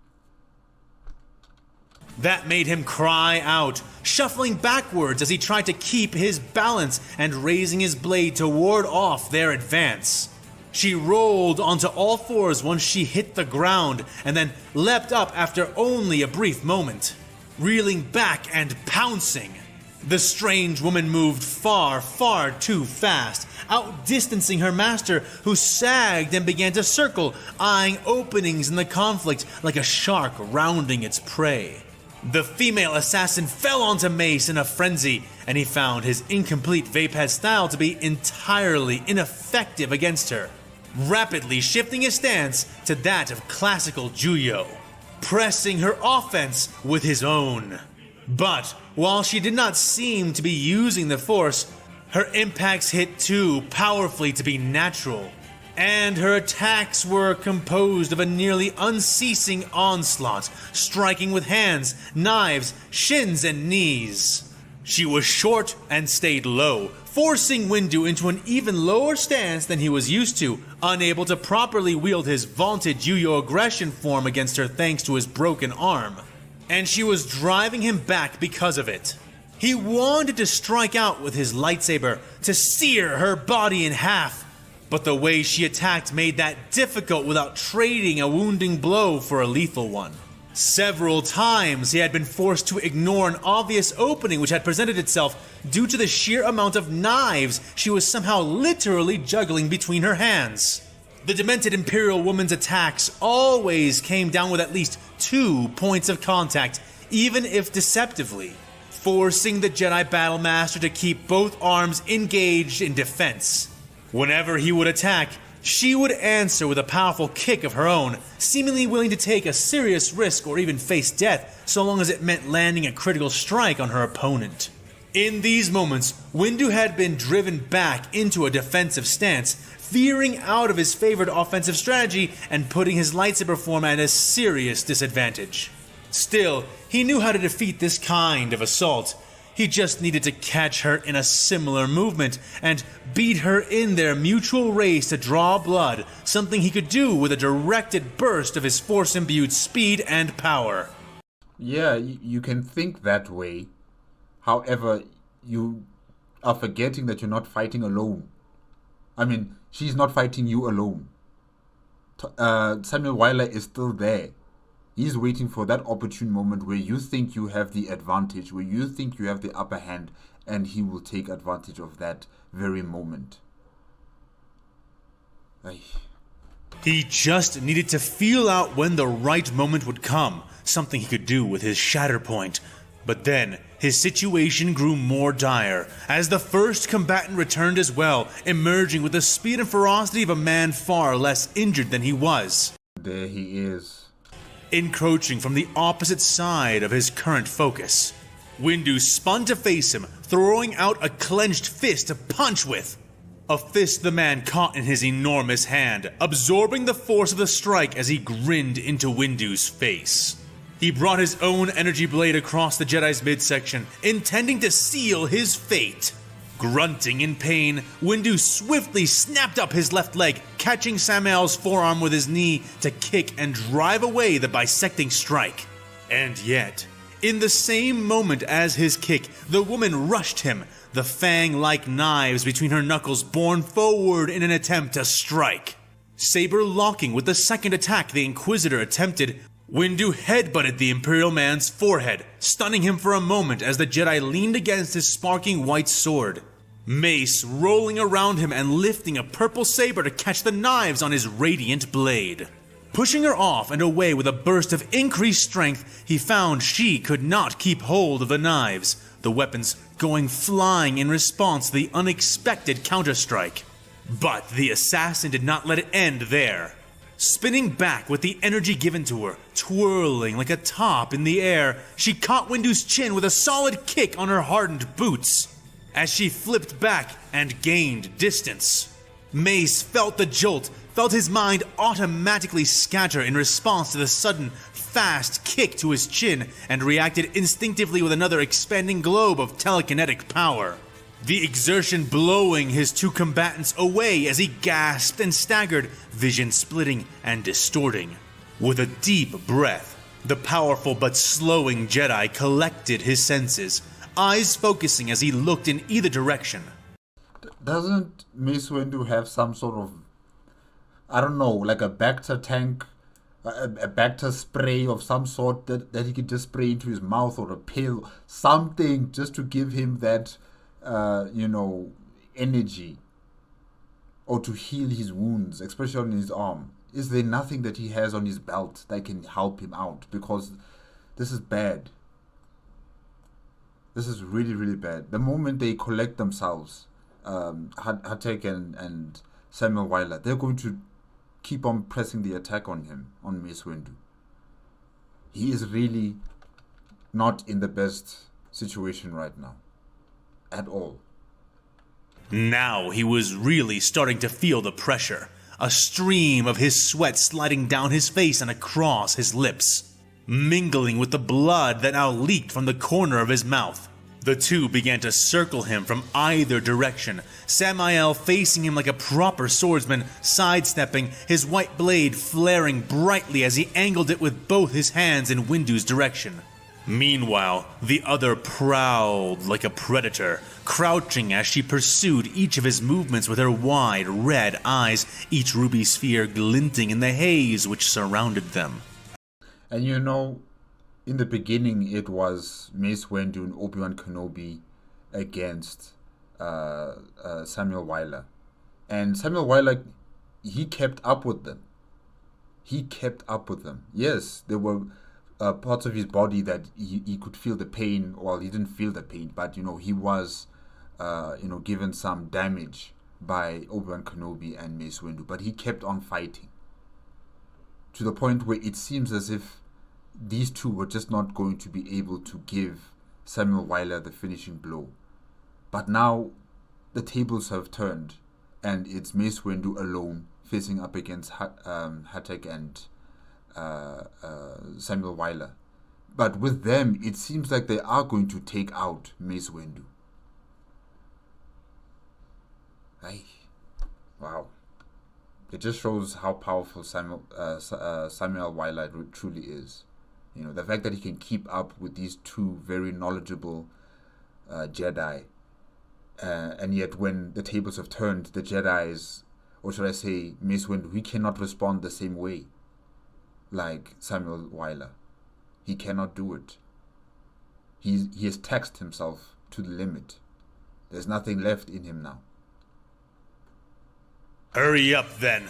That made him cry out, shuffling backwards as he tried to keep his balance and raising his blade to ward off their advance. She rolled onto all fours once she hit the ground and then leapt up after only a brief moment, reeling back and pouncing. The strange woman moved far, far too fast, outdistancing her master, who sagged and began to circle, eyeing openings in the conflict like a shark rounding its prey. The female assassin fell onto Mace in a frenzy, and he found his incomplete Vapad style to be entirely ineffective against her, rapidly shifting his stance to that of classical Juyo, pressing her offense with his own. But while she did not seem to be using the Force, her impacts hit too powerfully to be natural, and her attacks were composed of a nearly unceasing onslaught, striking with hands, knives, shins, and knees. She was short and stayed low, forcing Windu into an even lower stance than he was used to, unable to properly wield his vaunted Juyo aggression form against her thanks to his broken arm. And she was driving him back because of it. He wanted to strike out with his lightsaber to sear her body in half, but the way she attacked made that difficult without trading a wounding blow for a lethal one. Several times he had been forced to ignore an obvious opening which had presented itself due to the sheer amount of knives she was somehow literally juggling between her hands. The demented Imperial woman's attacks always came down with at least 2 points of contact, even if deceptively, forcing the Jedi Battle Master to keep both arms engaged in defense. Whenever he would attack, she would answer with a powerful kick of her own, seemingly willing to take a serious risk or even face death so long as it meant landing a critical strike on her opponent. In these moments, Windu had been driven back into a defensive stance, veering out of his favored offensive strategy and putting his lightsaber form at a serious disadvantage. Still, he knew how to defeat this kind of assault. He just needed to catch her in a similar movement and beat her in their mutual race to draw blood, something he could do with a directed burst of his Force-imbued speed and power. Yeah, you can think that way. However, you are forgetting that you're not fighting alone. I mean, she's not fighting you alone. Samuel Wyler is still there. He's waiting for that opportune moment where you think you have the advantage, where you think you have the upper hand, and he will take advantage of that very moment. He just needed to feel out when the right moment would come, something he could do with his Shatterpoint. But then, his situation grew more dire, as the first combatant returned as well, emerging with the speed and ferocity of a man far less injured than he was. There he is. Encroaching from the opposite side of his current focus. Windu spun to face him, throwing out a clenched fist to punch with. A fist the man caught in his enormous hand, absorbing the force of the strike as he grinned into Windu's face. He brought his own energy blade across the Jedi's midsection, intending to seal his fate. Grunting in pain, Windu swiftly snapped up his left leg, catching Samael's forearm with his knee to kick and drive away the bisecting strike. And yet, in the same moment as his kick, the woman rushed him, the fang-like knives between her knuckles borne forward in an attempt to strike. Saber locking with the second attack the Inquisitor attempted, Windu headbutted the Imperial man's forehead, stunning him for a moment as the Jedi leaned against his sparking white sword. Mace rolling around him and lifting a purple saber to catch the knives on his radiant blade. Pushing her off and away with a burst of increased strength, he found she could not keep hold of the knives, the weapons going flying in response to the unexpected counterstrike. But the assassin did not let it end there. Spinning back with the energy given to her, twirling like a top in the air, she caught Windu's chin with a solid kick on her hardened boots. As she flipped back and gained distance, Mace felt the jolt, felt his mind automatically scatter in response to the sudden, fast kick to his chin, and reacted instinctively with another expanding globe of telekinetic power. The exertion blowing his two combatants away as he gasped and staggered, vision splitting and distorting. With a deep breath, the powerful but slowing Jedi collected his senses, eyes focusing as he looked in either direction. Doesn't Mace Windu have some sort of, I don't know, like a Bacta tank, a Bacta spray of some sort that he could just spray into his mouth, or a pill, something just to give him that, energy, or to heal his wounds, especially on his arm? Is there nothing that he has on his belt that can help him out? Because this is bad. This is really, really bad. The moment they collect themselves, Hatek and Samuel Wyler, they're going to keep on pressing the attack on him, on Mace Windu. He is really not in the best situation right now. At all. Now he was really starting to feel the pressure, a stream of his sweat sliding down his face and across his lips, mingling with the blood that now leaked from the corner of his mouth. The two began to circle him from either direction, Samael facing him like a proper swordsman, sidestepping, his white blade flaring brightly as he angled it with both his hands in Windu's direction. Meanwhile, the other prowled like a predator, crouching as she pursued each of his movements with her wide red eyes, each ruby sphere glinting in the haze which surrounded them. And in the beginning it was Mace Windu and Obi-Wan Kenobi against Samuel Wyler. And Samuel Wyler, he kept up with them. Yes, there were parts of his body that he could feel the pain. Well, he didn't feel the pain, but he was given some damage by Obi-Wan Kenobi and Mace Windu, but he kept on fighting to the point where it seems as if these two were just not going to be able to give Samuel Wyler the finishing blow. But now the tables have turned, and it's Mace Windu alone facing up against Hatek and Samuel Wyler. But with them, it seems like they are going to take out Mace Windu. Wow. It just shows how powerful Samuel Wyler truly is. The fact that he can keep up with these two very knowledgeable Jedi, and yet when the tables have turned, the Jedis, or should I say Mace Windu, he cannot respond the same way like Samuel Wyler. He cannot do it. He has taxed himself to the limit. There's nothing left in him now. Hurry up then,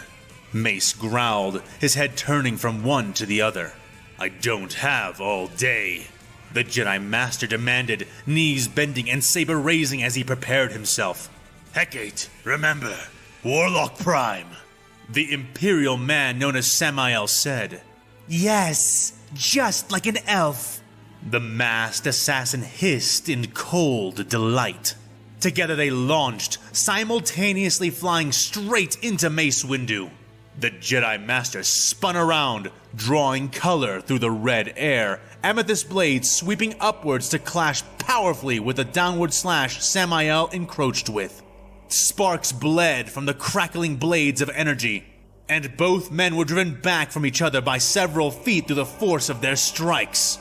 Mace growled, his head turning from one to the other. I don't have all day, the Jedi Master demanded, knees bending and saber raising as he prepared himself. Hecate, remember, Warlock Prime, the Imperial man known as Samael said. Yes, just like an elf, the masked assassin hissed in cold delight. Together they launched, simultaneously flying straight into Mace Windu. The Jedi Master spun around, drawing color through the red air, amethyst blades sweeping upwards to clash powerfully with the downward slash Samael encroached with. Sparks bled from the crackling blades of energy, and both men were driven back from each other by several feet through the force of their strikes.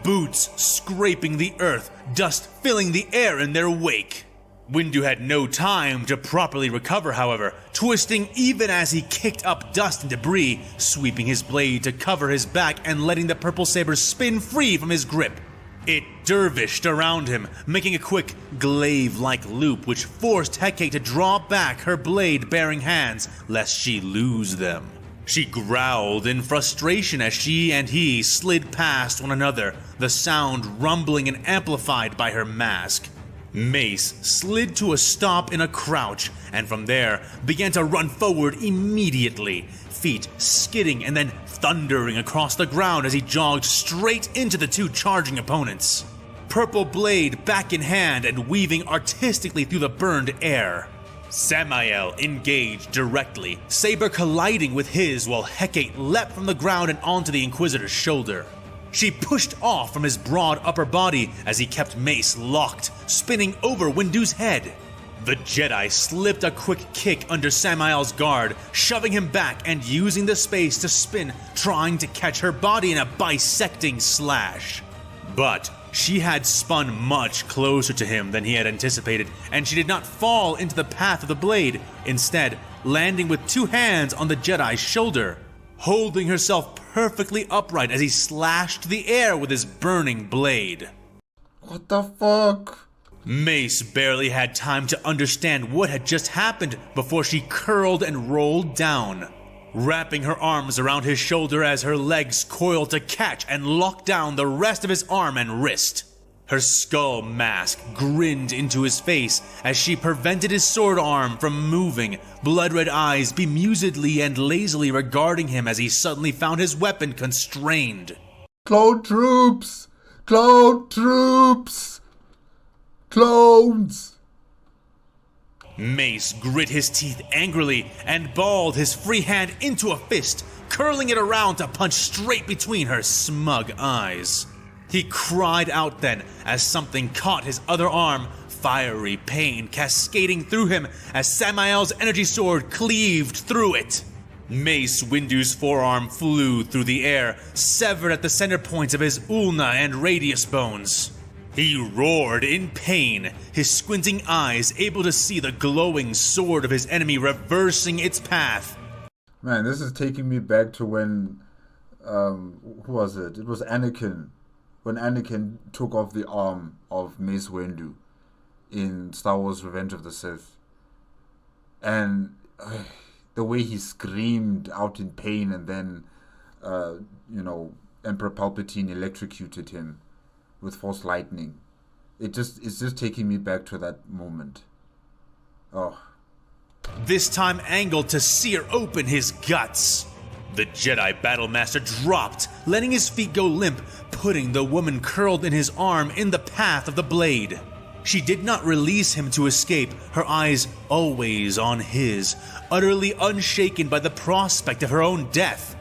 Boots scraping the earth, dust filling the air in their wake. Windu had no time to properly recover, however, twisting even as he kicked up dust and debris, sweeping his blade to cover his back and letting the purple saber spin free from his grip. It dervished around him, making a quick glaive-like loop which forced Hecate to draw back her blade-bearing hands, lest she lose them. She growled in frustration as she and he slid past one another, the sound rumbling and amplified by her mask. Mace slid to a stop in a crouch, and from there began to run forward immediately, feet skidding and then thundering across the ground as he jogged straight into the two charging opponents. Purple blade back in hand and weaving artistically through the burned air. Samael engaged directly, saber colliding with his while Hecate leapt from the ground and onto the Inquisitor's shoulder. She pushed off from his broad upper body as he kept Mace locked, spinning over Windu's head. The Jedi slipped a quick kick under Samael's guard, shoving him back and using the space to spin, trying to catch her body in a bisecting slash. But she had spun much closer to him than he had anticipated, and she did not fall into the path of the blade, instead landing with two hands on the Jedi's shoulder, holding herself perfectly upright as he slashed the air with his burning blade. What the fuck? Mace barely had time to understand what had just happened before she curled and rolled down, wrapping her arms around his shoulder as her legs coiled to catch and lock down the rest of his arm and wrist. Her skull mask grinned into his face as she prevented his sword arm from moving, blood-red eyes bemusedly and lazily regarding him as he suddenly found his weapon constrained. Clone troops! Clone troops! Clones! Mace grit his teeth angrily and balled his free hand into a fist, curling it around to punch straight between her smug eyes. He cried out then as something caught his other arm, fiery pain cascading through him as Samael's energy sword cleaved through it. Mace Windu's forearm flew through the air, severed at the center points of his ulna and radius bones. He roared in pain, his squinting eyes able to see the glowing sword of his enemy reversing its path. Man, this is taking me back to when, who was it? It was Anakin. When Anakin took off the arm of Mace Windu in Star Wars Revenge of the Sith. And the way he screamed out in pain and then, Emperor Palpatine electrocuted him with Force Lightning. It's just taking me back to that moment. Oh. This time angled to sear open his guts. The Jedi Battlemaster dropped, letting his feet go limp, putting the woman curled in his arm in the path of the blade. She did not release him to escape, her eyes always on his, utterly unshaken by the prospect of her own death.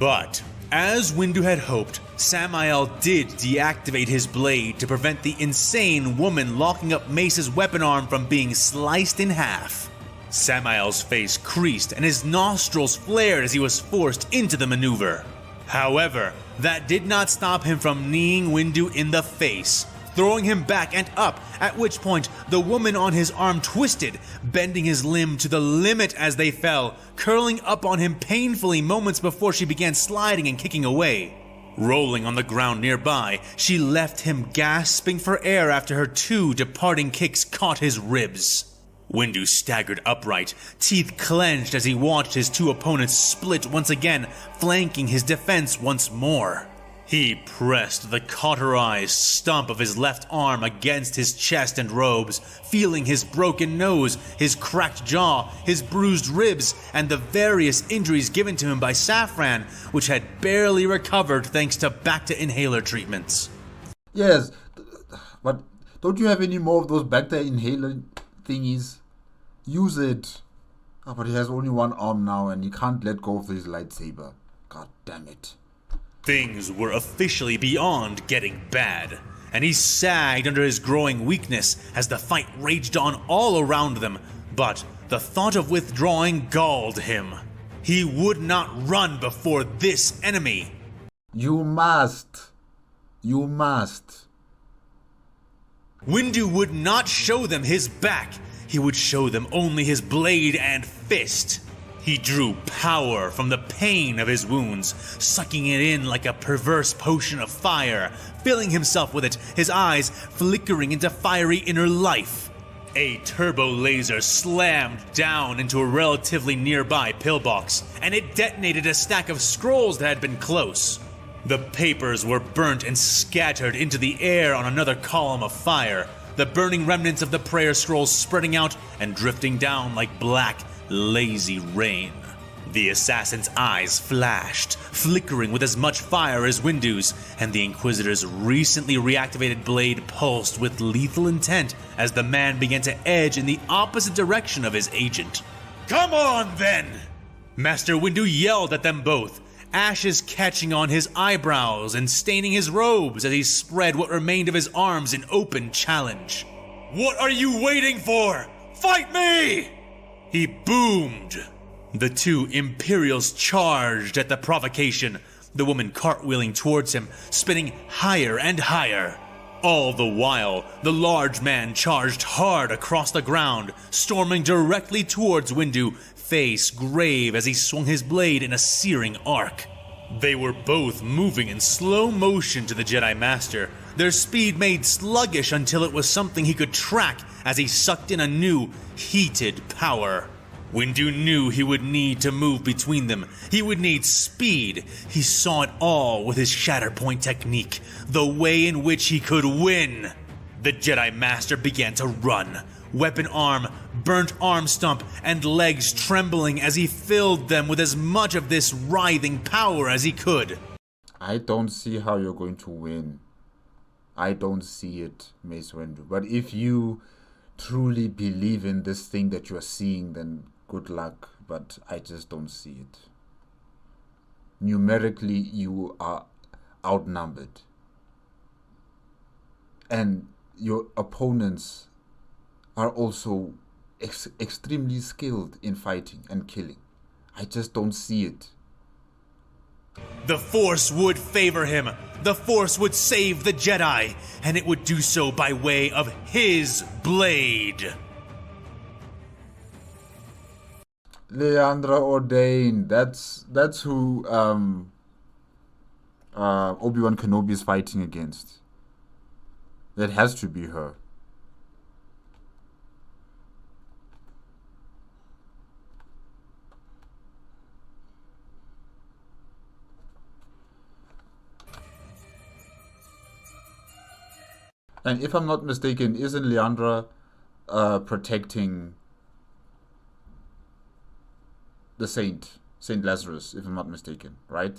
But, as Windu had hoped, Samael did deactivate his blade to prevent the insane woman locking up Mace's weapon arm from being sliced in half. Samael's face creased and his nostrils flared as he was forced into the maneuver. However, that did not stop him from kneeing Windu in the face, throwing him back and up, at which point the woman on his arm twisted, bending his limb to the limit as they fell, curling up on him painfully moments before she began sliding and kicking away. Rolling on the ground nearby, she left him gasping for air after her two departing kicks caught his ribs. Windu staggered upright, teeth clenched as he watched his two opponents split once again, flanking his defense once more. He pressed the cauterized stump of his left arm against his chest and robes, feeling his broken nose, his cracked jaw, his bruised ribs, and the various injuries given to him by Safran, which had barely recovered thanks to back-to-inhaler treatments. Yes, but don't you have any more of those back-to-inhaler thingies? Use it. Oh, but he has only one arm now and he can't let go of his lightsaber. God damn it. Things were officially beyond getting bad, and he sagged under his growing weakness as the fight raged on all around them, but the thought of withdrawing galled him. He would not run before this enemy. You must. You must. Windu would not show them his back. He would show them only his blade and fist. He drew power from the pain of his wounds, sucking it in like a perverse potion of fire, filling himself with it, his eyes flickering into fiery inner life. A turbo laser slammed down into a relatively nearby pillbox, and it detonated a stack of scrolls that had been close. The papers were burnt and scattered into the air on another column of fire, the burning remnants of the prayer scrolls spreading out and drifting down like black, lazy rain. The assassin's eyes flashed, flickering with as much fire as Windu's, and the Inquisitor's recently reactivated blade pulsed with lethal intent as the man began to edge in the opposite direction of his agent. "Come on, then!" Master Windu yelled at them both, ashes catching on his eyebrows and staining his robes as he spread what remained of his arms in open challenge. "What are you waiting for? Fight me!" he boomed. The two Imperials charged at the provocation, the woman cartwheeling towards him, spinning higher and higher. All the while, the large man charged hard across the ground, storming directly towards Windu, face grave as he swung his blade in a searing arc. They were both moving in slow motion to the Jedi Master, their speed made sluggish until it was something he could track as he sucked in a new, heated power. Windu knew he would need to move between them. He would need speed. He saw it all with his Shatterpoint technique, the way in which he could win. The Jedi Master began to run, weapon arm, burnt arm stump, and legs trembling as he filled them with as much of this writhing power as he could. I don't see how you're going to win. I don't see it, Mace Windu. But if you truly believe in this thing that you're seeing, then good luck. But I just don't see it. Numerically, you are outnumbered. And your opponents are also extremely skilled in fighting and killing. I just don't see it. The Force would favor him. The Force would save the Jedi, and it would do so by way of his blade. Leahandra Ordane, that's who Obi-Wan Kenobi is fighting against. That has to be her. And if I'm not mistaken, isn't Leahandra protecting the Saint Lazarus, if I'm not mistaken, right?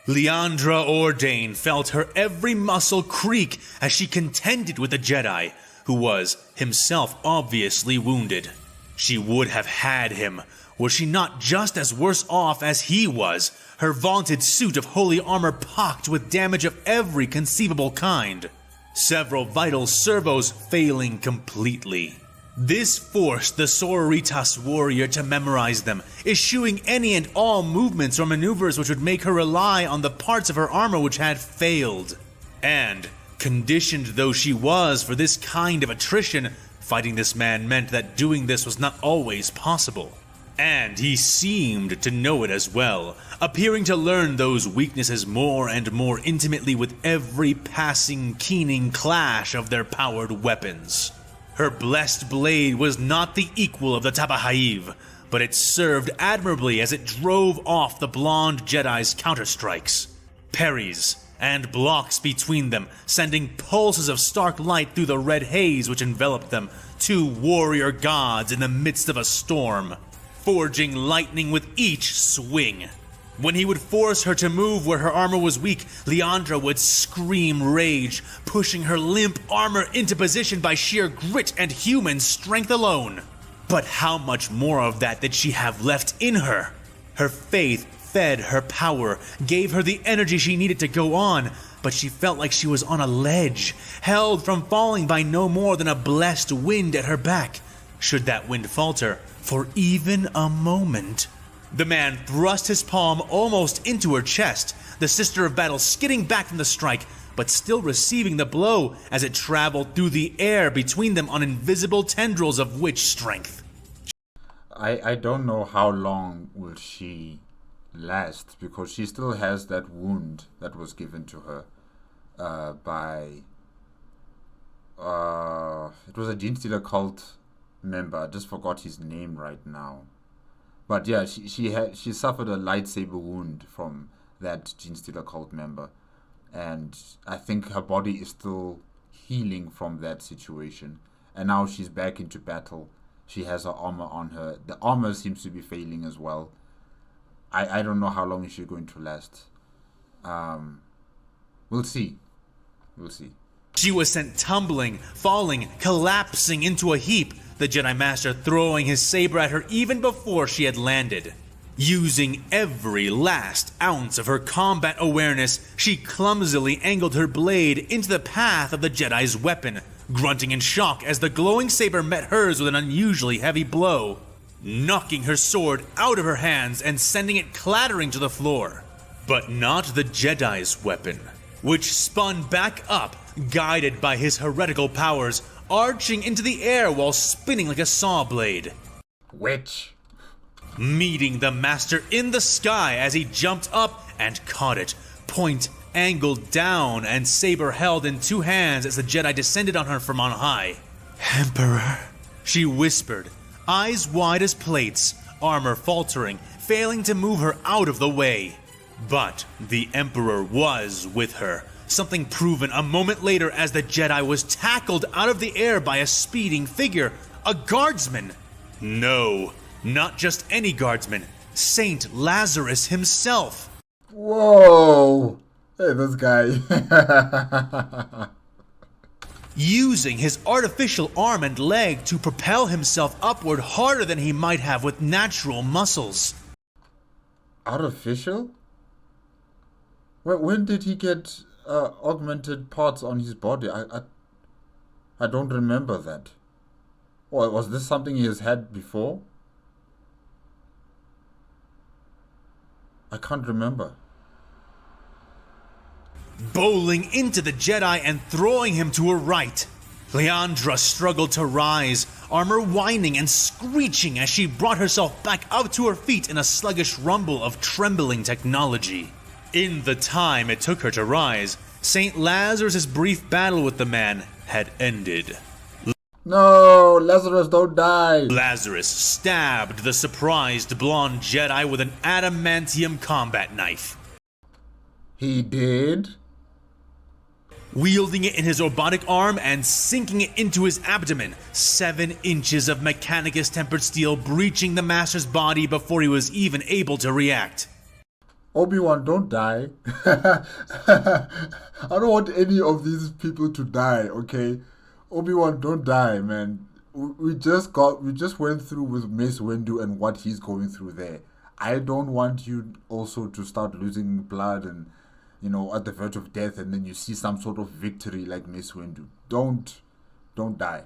Leahandra Ordane felt her every muscle creak as she contended with the Jedi, who was himself obviously wounded. She would have had him, were she not just as worse off as he was, her vaunted suit of holy armor pocked with damage of every conceivable kind, several vital servos failing completely. This forced the Sororitas warrior to memorize them, eschewing any and all movements or maneuvers which would make her rely on the parts of her armor which had failed. And, conditioned though she was for this kind of attrition, fighting this man meant that doing this was not always possible. And he seemed to know it as well, appearing to learn those weaknesses more and more intimately with every passing, keening clash of their powered weapons. Her blessed blade was not the equal of the Tabahaiv, but it served admirably as it drove off the blonde Jedi's counterstrikes, parries, and blocks between them, sending pulses of stark light through the red haze which enveloped them, two warrior gods in the midst of a storm, forging lightning with each swing. When he would force her to move where her armor was weak, Leahandra would scream rage, pushing her limp armor into position by sheer grit and human strength alone. But how much more of that did she have left in her? Her faith fed her power, gave her the energy she needed to go on, but she felt like she was on a ledge, held from falling by no more than a blessed wind at her back. Should that wind falter for even a moment? The man thrust his palm almost into her chest, the Sister of Battle skidding back from the strike, but still receiving the blow as it traveled through the air between them on invisible tendrils of witch strength. I don't know how long will she last, because she still has that wound that was given to her by it was a Gene Stealer cult member. I just forgot his name right now. But yeah, she suffered a lightsaber wound from that Gene Stealer cult member, And I think her body is still healing from that situation. And now she's back into battle. She has her armor on her. The armor seems to be failing as well. I don't know how long she's going to last. We'll see. We'll see. She was sent tumbling, falling, collapsing into a heap, the Jedi Master throwing his saber at her even before she had landed. Using every last ounce of her combat awareness, she clumsily angled her blade into the path of the Jedi's weapon, grunting in shock as the glowing saber met hers with an unusually heavy blow, knocking her sword out of her hands and sending it clattering to the floor. But not the Jedi's weapon, which spun back up, guided by his heretical powers, arching into the air while spinning like a saw blade. Which? Meeting the Master in the sky as he jumped up and caught it, point angled down and saber held in two hands as the Jedi descended on her from on high. "Emperor," she whispered, eyes wide as plates, armor faltering, failing to move her out of the way. But the Emperor was with her, something proven a moment later as the Jedi was tackled out of the air by a speeding figure, a guardsman. No, not just any guardsman, Saint Lazarus himself. Whoa! Hey, this guy. Using his artificial arm and leg to propel himself upward harder than he might have with natural muscles. Artificial? When did he get augmented parts on his body? I don't remember that. Or was this something he has had before? I can't remember. Bowling into the Jedi and throwing him to her right. Leahandra struggled to rise, armor whining and screeching as she brought herself back up to her feet in a sluggish rumble of trembling technology. In the time it took her to rise, Saint Lazarus' brief battle with the man had ended. No, Lazarus, don't die! Lazarus stabbed the surprised blonde Jedi with an adamantium combat knife. He did? Wielding it in his robotic arm and sinking it into his abdomen, 7 inches of Mechanicus tempered steel breaching the Master's body before he was even able to react. Obi-Wan, don't die. I don't want any of these people to die, okay? Obi-Wan, don't die, man. We just went through with Mace Windu and what he's going through there. I don't want you also to start losing blood and, you know, at the verge of death, and then you see some sort of victory like Mace Windu. Don't die.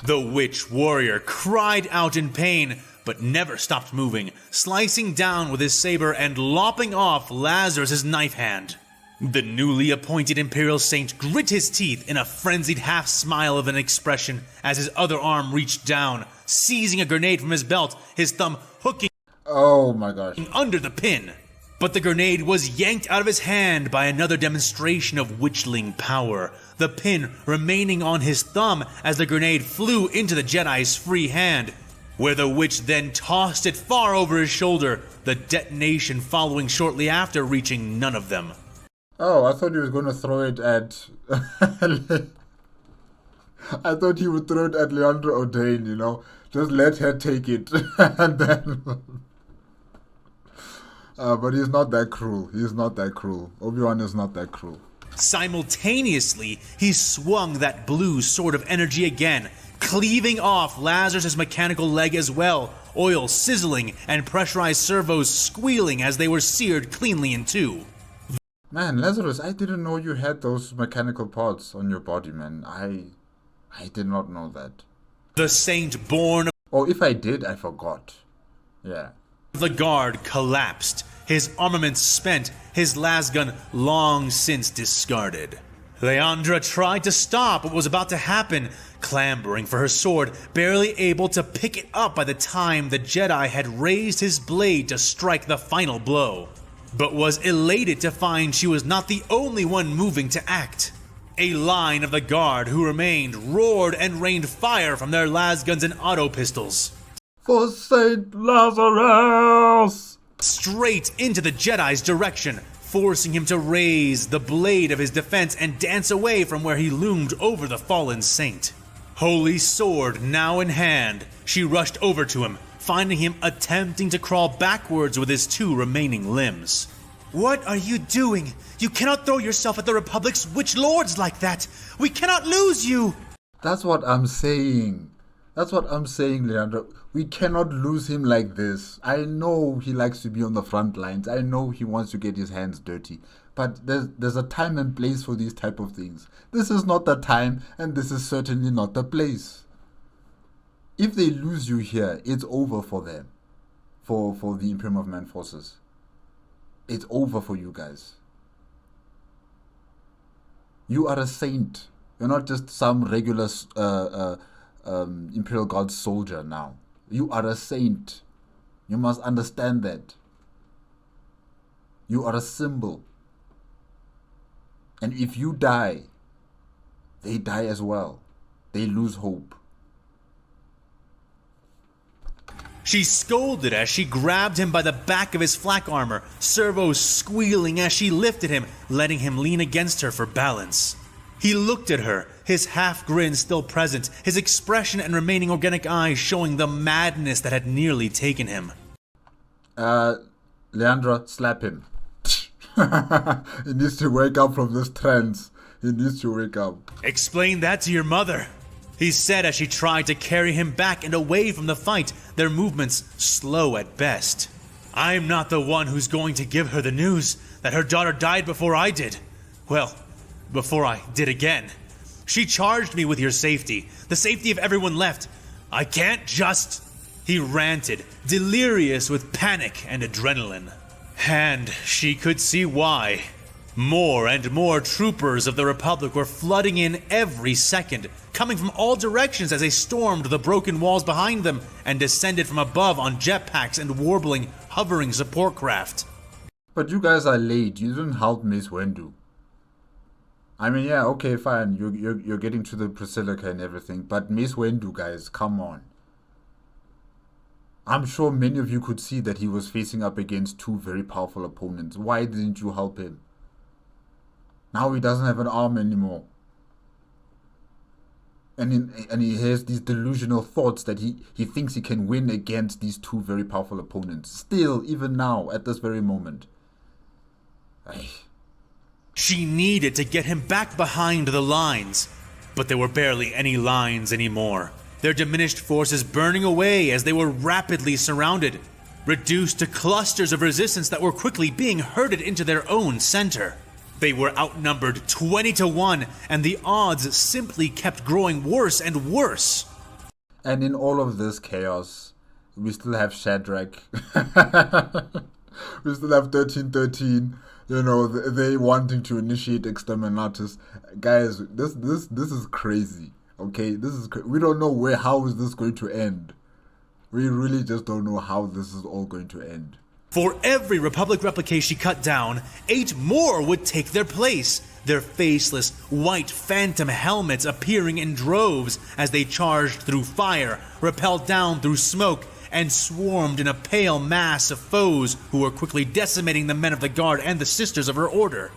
The witch warrior cried out in pain, but never stopped moving, slicing down with his saber and lopping off Lazarus' knife hand. The newly appointed Imperial Saint grit his teeth in a frenzied half-smile of an expression as his other arm reached down, seizing a grenade from his belt, his thumb hooking Oh my gosh. under the pin. But the grenade was yanked out of his hand by another demonstration of witchling power, the pin remaining on his thumb as the grenade flew into the Jedi's free hand, where the witch then tossed it far over his shoulder, the detonation following shortly after, reaching none of them. Oh, I thought he was going to throw it at... I thought he would throw it at Leahandra Ordane, you know. Just let her take it. And then... but he's not that cruel. He's not that cruel. Obi-Wan is not that cruel. Simultaneously, he swung that blue sword of energy again, cleaving off Lazarus' mechanical leg as well, oil sizzling and pressurized servos squealing as they were seared cleanly in two. Man, Lazarus, I didn't know you had those mechanical parts on your body, man. I did not know that. The saint born Oh, if I did, I forgot. Yeah. of the guard collapsed, his armaments spent, his lasgun long since discarded. Leahandra tried to stop what was about to happen, clambering for her sword, barely able to pick it up by the time the Jedi had raised his blade to strike the final blow, but was elated to find she was not the only one moving to act. A line of the guard who remained roared and rained fire from their lasguns and auto pistols. For Saint Lazarus! Straight into the Jedi's direction, forcing him to raise the blade of his defense and dance away from where he loomed over the fallen saint. Holy sword now in hand, she rushed over to him, finding him attempting to crawl backwards with his 2 remaining limbs. What are you doing? You cannot throw yourself at the Republic's witch lords like that! We cannot lose you! That's what I'm saying. That's what I'm saying, Leahandra. We cannot lose him like this. I know he likes to be on the front lines. I know he wants to get his hands dirty. But there's a time and place for these type of things. This is not the time, and this is certainly not the place. If they lose you here, it's over for them. For the Imperium of Man forces. It's over for you guys. You are a saint. You're not just some regular Imperial Guard soldier now. You are a saint. You must understand that. You are a symbol. And if you die, they die as well. They lose hope. She scolded as she grabbed him by the back of his flak armor, Servo squealing as she lifted him, letting him lean against her for balance. He looked at her, his half-grin still present, his expression and remaining organic eyes showing the madness that had nearly taken him. Leahandra, slap him. He needs to wake up from this trance. He needs to wake up. Explain that to your mother, he said as she tried to carry him back and away from the fight, their movements slow at best. I'm not the one who's going to give her the news that her daughter died before I did. Well, before I did again. She charged me with your safety, the safety of everyone left. I can't just... He ranted, delirious with panic and adrenaline. And she could see why. More and more troopers of the Republic were flooding in every second, coming from all directions as they stormed the broken walls behind them and descended from above on jetpacks and warbling, hovering support craft. But you guys are late. You didn't help Mace Windu. I mean, yeah, okay, fine. You're getting to the Basilica and everything, but Mace Windu, guys, come on. I'm sure many of you could see that he was facing up against 2 very powerful opponents. Why didn't you help him? Now he doesn't have an arm anymore. And he has these delusional thoughts that he thinks he can win against these 2 very powerful opponents. Still, even now, at this very moment. She needed to get him back behind the lines. But there were barely any lines anymore. Their diminished forces burning away as they were rapidly surrounded, reduced to clusters of resistance that were quickly being herded into their own center. They were outnumbered 20-1, and the odds simply kept growing worse and worse. And in all of this chaos, we still have Shadrach. We still have 1313. You know, they wanting to initiate exterminatus. Guys, this is crazy. Okay, we don't know how is this going to end. We really just don't know how this is all going to end. For every Republic replique she cut down, 8 more would take their place, their faceless, white phantom helmets appearing in droves as they charged through fire, rappelled down through smoke, and swarmed in a pale mass of foes who were quickly decimating the men of the guard and the sisters of her order.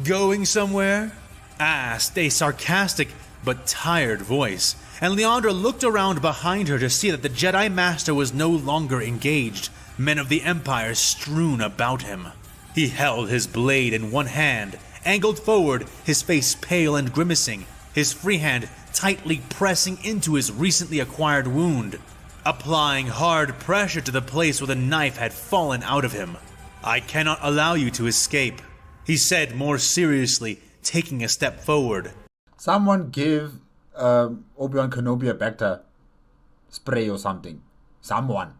Going somewhere? Asked a sarcastic but tired voice, and Leahandra looked around behind her to see that the Jedi Master was no longer engaged, men of the Empire strewn about him. He held his blade in one hand, angled forward, his face pale and grimacing, his free hand tightly pressing into his recently acquired wound, applying hard pressure to the place where the knife had fallen out of him. I cannot allow you to escape, he said more seriously, taking a step forward. Someone give Obi-Wan Kenobi a Bacta spray or something. Someone.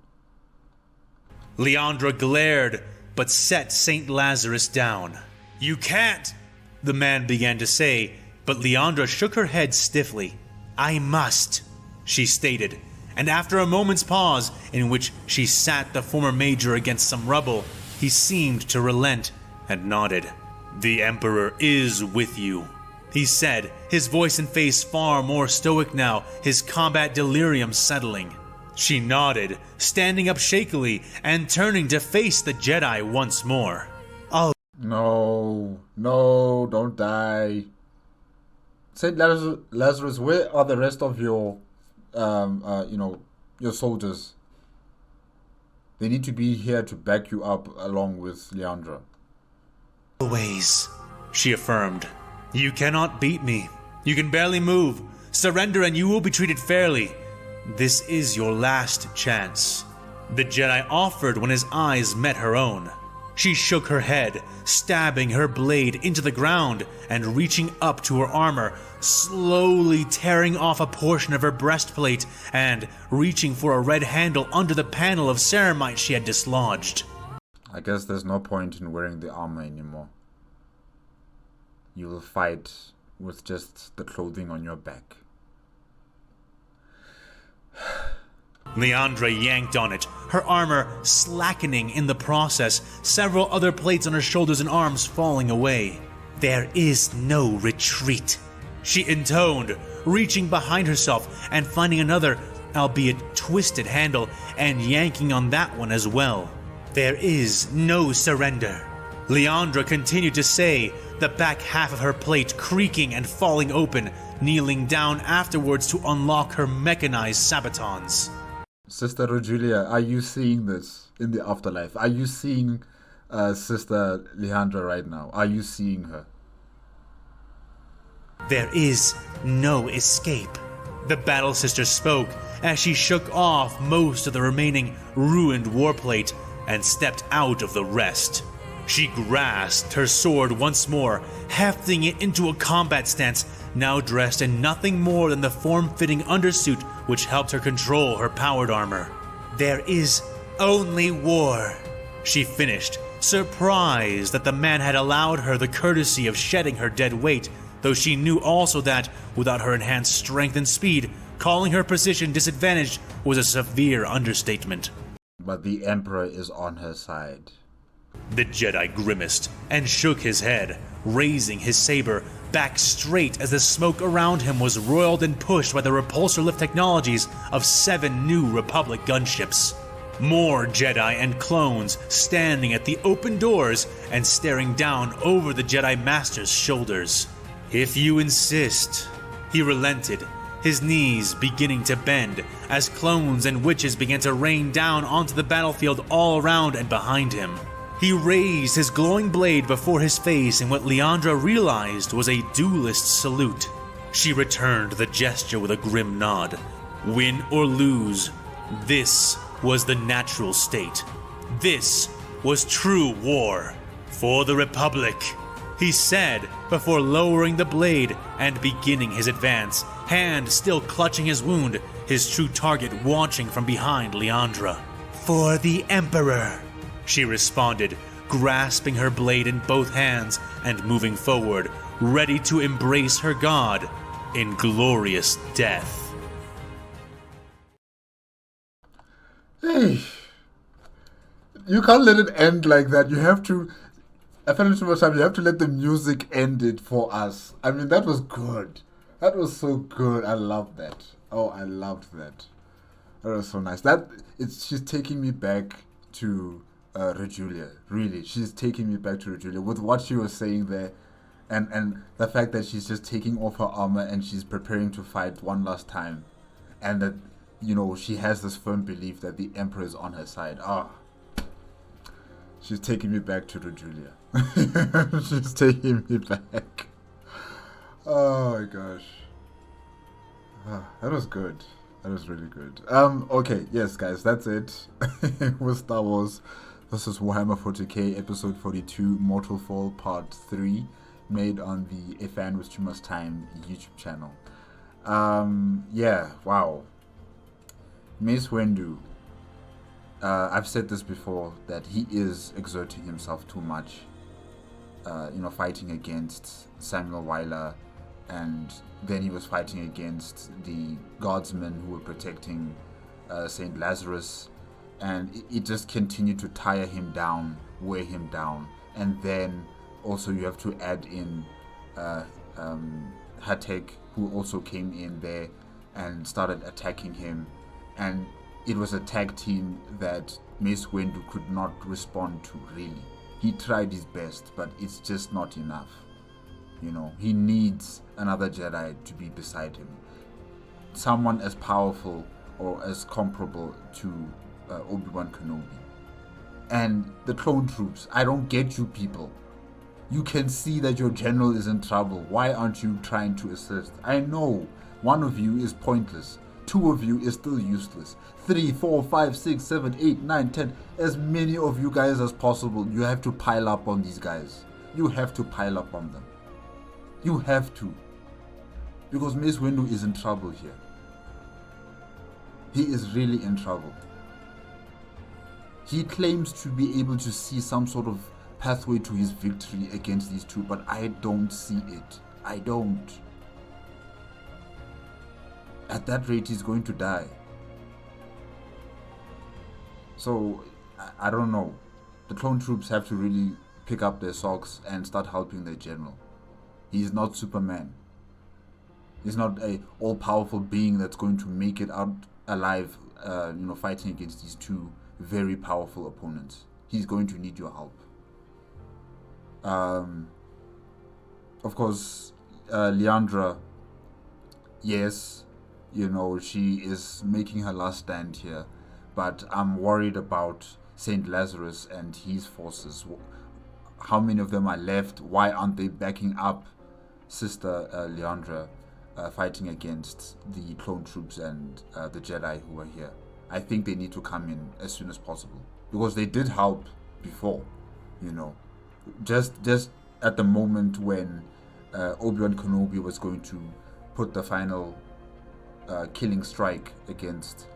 Leahandra glared, but set St. Lazarus down. You can't, the man began to say, but Leahandra shook her head stiffly. I must, she stated, and after a moment's pause, in which she sat the former major against some rubble, he seemed to relent and nodded. The Emperor is with you, he said, his voice and face far more stoic now, his combat delirium settling. She nodded, standing up shakily and turning to face the Jedi once more. No, no, don't die. Saint Lazarus, where are the rest of your, your soldiers? They need to be here to back you up along with Leahandra. Always, she affirmed. You cannot beat me. You can barely move. Surrender and you will be treated fairly. This is your last chance. The Jedi offered when his eyes met her own. She shook her head, stabbing her blade into the ground and reaching up to her armor, slowly tearing off a portion of her breastplate and reaching for a red handle under the panel of ceramite she had dislodged. I guess there's no point in wearing the armor anymore. You will fight with just the clothing on your back. Leahandra yanked on it, her armor slackening in the process, several other plates on her shoulders and arms falling away. There is no retreat, she intoned, reaching behind herself and finding another, albeit twisted handle, and yanking on that one as well. There is no surrender. Leahandra continued to say, the back half of her plate creaking and falling open, kneeling down afterwards to unlock her mechanized sabatons. Sister Rojulia, are you seeing this in the afterlife? Are you seeing Sister Leahandra right now? Are you seeing her? There is no escape. The Battle Sister spoke as she shook off most of the remaining ruined warplate and stepped out of the rest. She grasped her sword once more, hefting it into a combat stance, now dressed in nothing more than the form-fitting undersuit which helped her control her powered armor. There is only war, she finished, surprised that the man had allowed her the courtesy of shedding her dead weight, though she knew also that, without her enhanced strength and speed, calling her position disadvantaged was a severe understatement. But the Emperor is on her side. The Jedi grimaced and shook his head, raising his saber back straight as the smoke around him was roiled and pushed by the repulsor lift technologies of 7 new Republic gunships. More Jedi and clones standing at the open doors and staring down over the Jedi Master's shoulders. If you insist, he relented, his knees beginning to bend as clones and witches began to rain down onto the battlefield all around and behind him. He raised his glowing blade before his face in what Leahandra realized was a duelist salute. She returned the gesture with a grim nod. Win or lose, this was the natural state. This was true war. For the Republic, he said before lowering the blade and beginning his advance, hand still clutching his wound, his true target watching from behind Leahandra. For the Emperor, she responded, grasping her blade in both hands and moving forward, ready to embrace her god in glorious death. Hey, you can't let it end like that. You have to, AFanWithTooMuchTime, you have to let the music end it for us. I mean, that was good. That was so good. I love that. Oh, I loved that. That was so nice. She's taking me back to Rejulia. Really, she's taking me back to Rejulia with what she was saying there, and the fact that she's just taking off her armor and she's preparing to fight one last time, and that, you know, she has this firm belief that the Emperor is on her side. She's taking me back to Rejulia. She's taking me back. Oh my gosh. That was good. That was really good. Okay, yes guys, that's it with Star Wars. This is Warhammer 40K episode 42, Mortal Fall part 3, made on the AFanWithTooMuchTime YouTube channel. Yeah, wow. Mace Windu. I've said this before, that he is exerting himself too much. Fighting against Samuel Wyler, and then he was fighting against the guardsmen who were protecting St. Lazarus, and it just continued to tire him down, weigh him down. And then also you have to add in Hatek, who also came in there and started attacking him, and it was a tag team that Mace Windu could not respond to, really. He tried his best, but it's just not enough. You know, he needs another Jedi to be beside him. Someone as powerful or as comparable to Obi-Wan Kenobi. And the clone troops, I don't get you people. You can see that your general is in trouble. Why aren't you trying to assist? I know one of you is pointless. 2 of you is still useless. 3, 4, 5, 6, 7, 8, 9, 10. As many of you guys as possible. You have to pile up on these guys. You have to pile up on them. You have to. Because Mace Windu is in trouble here. He is really in trouble. He claims to be able to see some sort of pathway to his victory against these 2, but I don't see it. I don't. At that rate, he's going to die. So, I don't know. The clone troops have to really pick up their socks and start helping their general. He's not Superman. He's not a all-powerful being that's going to make it out alive, fighting against these 2 very powerful opponents. He's going to need your help. Of course, Leahandra, yes, she is making her last stand here, but I'm worried about Saint Lazarus and his forces. How many of them are left? Why aren't they backing up Sister Leahandra, fighting against the clone troops and the Jedi who are here? I think they need to come in as soon as possible, because they did help before, just at the moment when Obi-Wan Kenobi was going to put the final killing strike against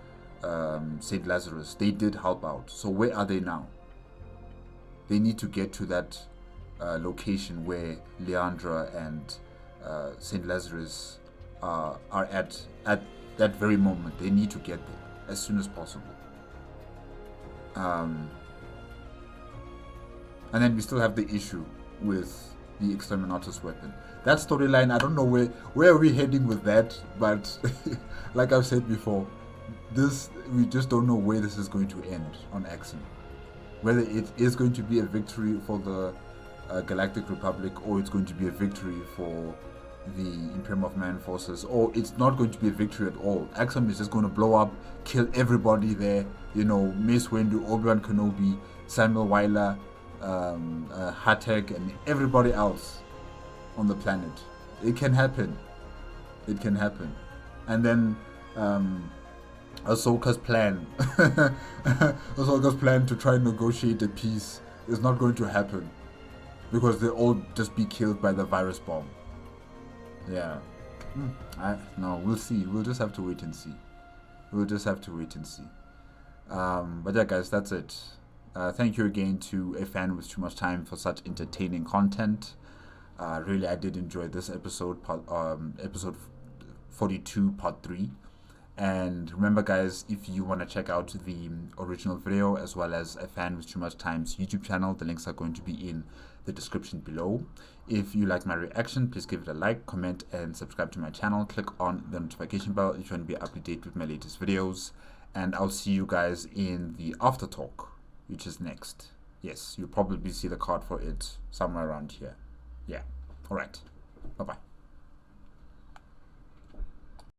Saint Lazarus. They did help out. So where are they now? They need to get to that location where Leahandra and Saint Lazarus are at that very moment. They need to get there as soon as possible. And then we still have the issue with the Exterminatus weapon. That storyline, I don't know where are we heading with that, but like I've said before, we just don't know where this is going to end on Axon. Whether it is going to be a victory for the Galactic Republic, or it's going to be a victory for the Imperium of Man forces, or it's not going to be a victory at all. Axon is just going to blow up, kill everybody there. Mace Windu, Obi-Wan Kenobi, Samuel Wyler, Hatek, and everybody else on the planet. It can happen. It can happen. And then Ahsoka's plan to try and negotiate a peace is not going to happen, because they'll all just be killed by the virus bomb. Yeah. No, we'll see. We'll just have to wait and see. But yeah, guys, that's it. Thank you again to AFanWithTooMuchTime for such entertaining content. Really, I did enjoy this episode, episode 42, part 3. And remember, guys, if you want to check out the original video as well as AFanWithTooMuchTime's YouTube channel, the links are going to be in the description below. If you like my reaction, please give it a like, comment, and subscribe to my channel. Click on the notification bell if you want to be up to date with my latest videos. And I'll see you guys in the after talk, which is next. Yes, you'll probably see the card for it somewhere around here. Yeah. All right. Bye-bye.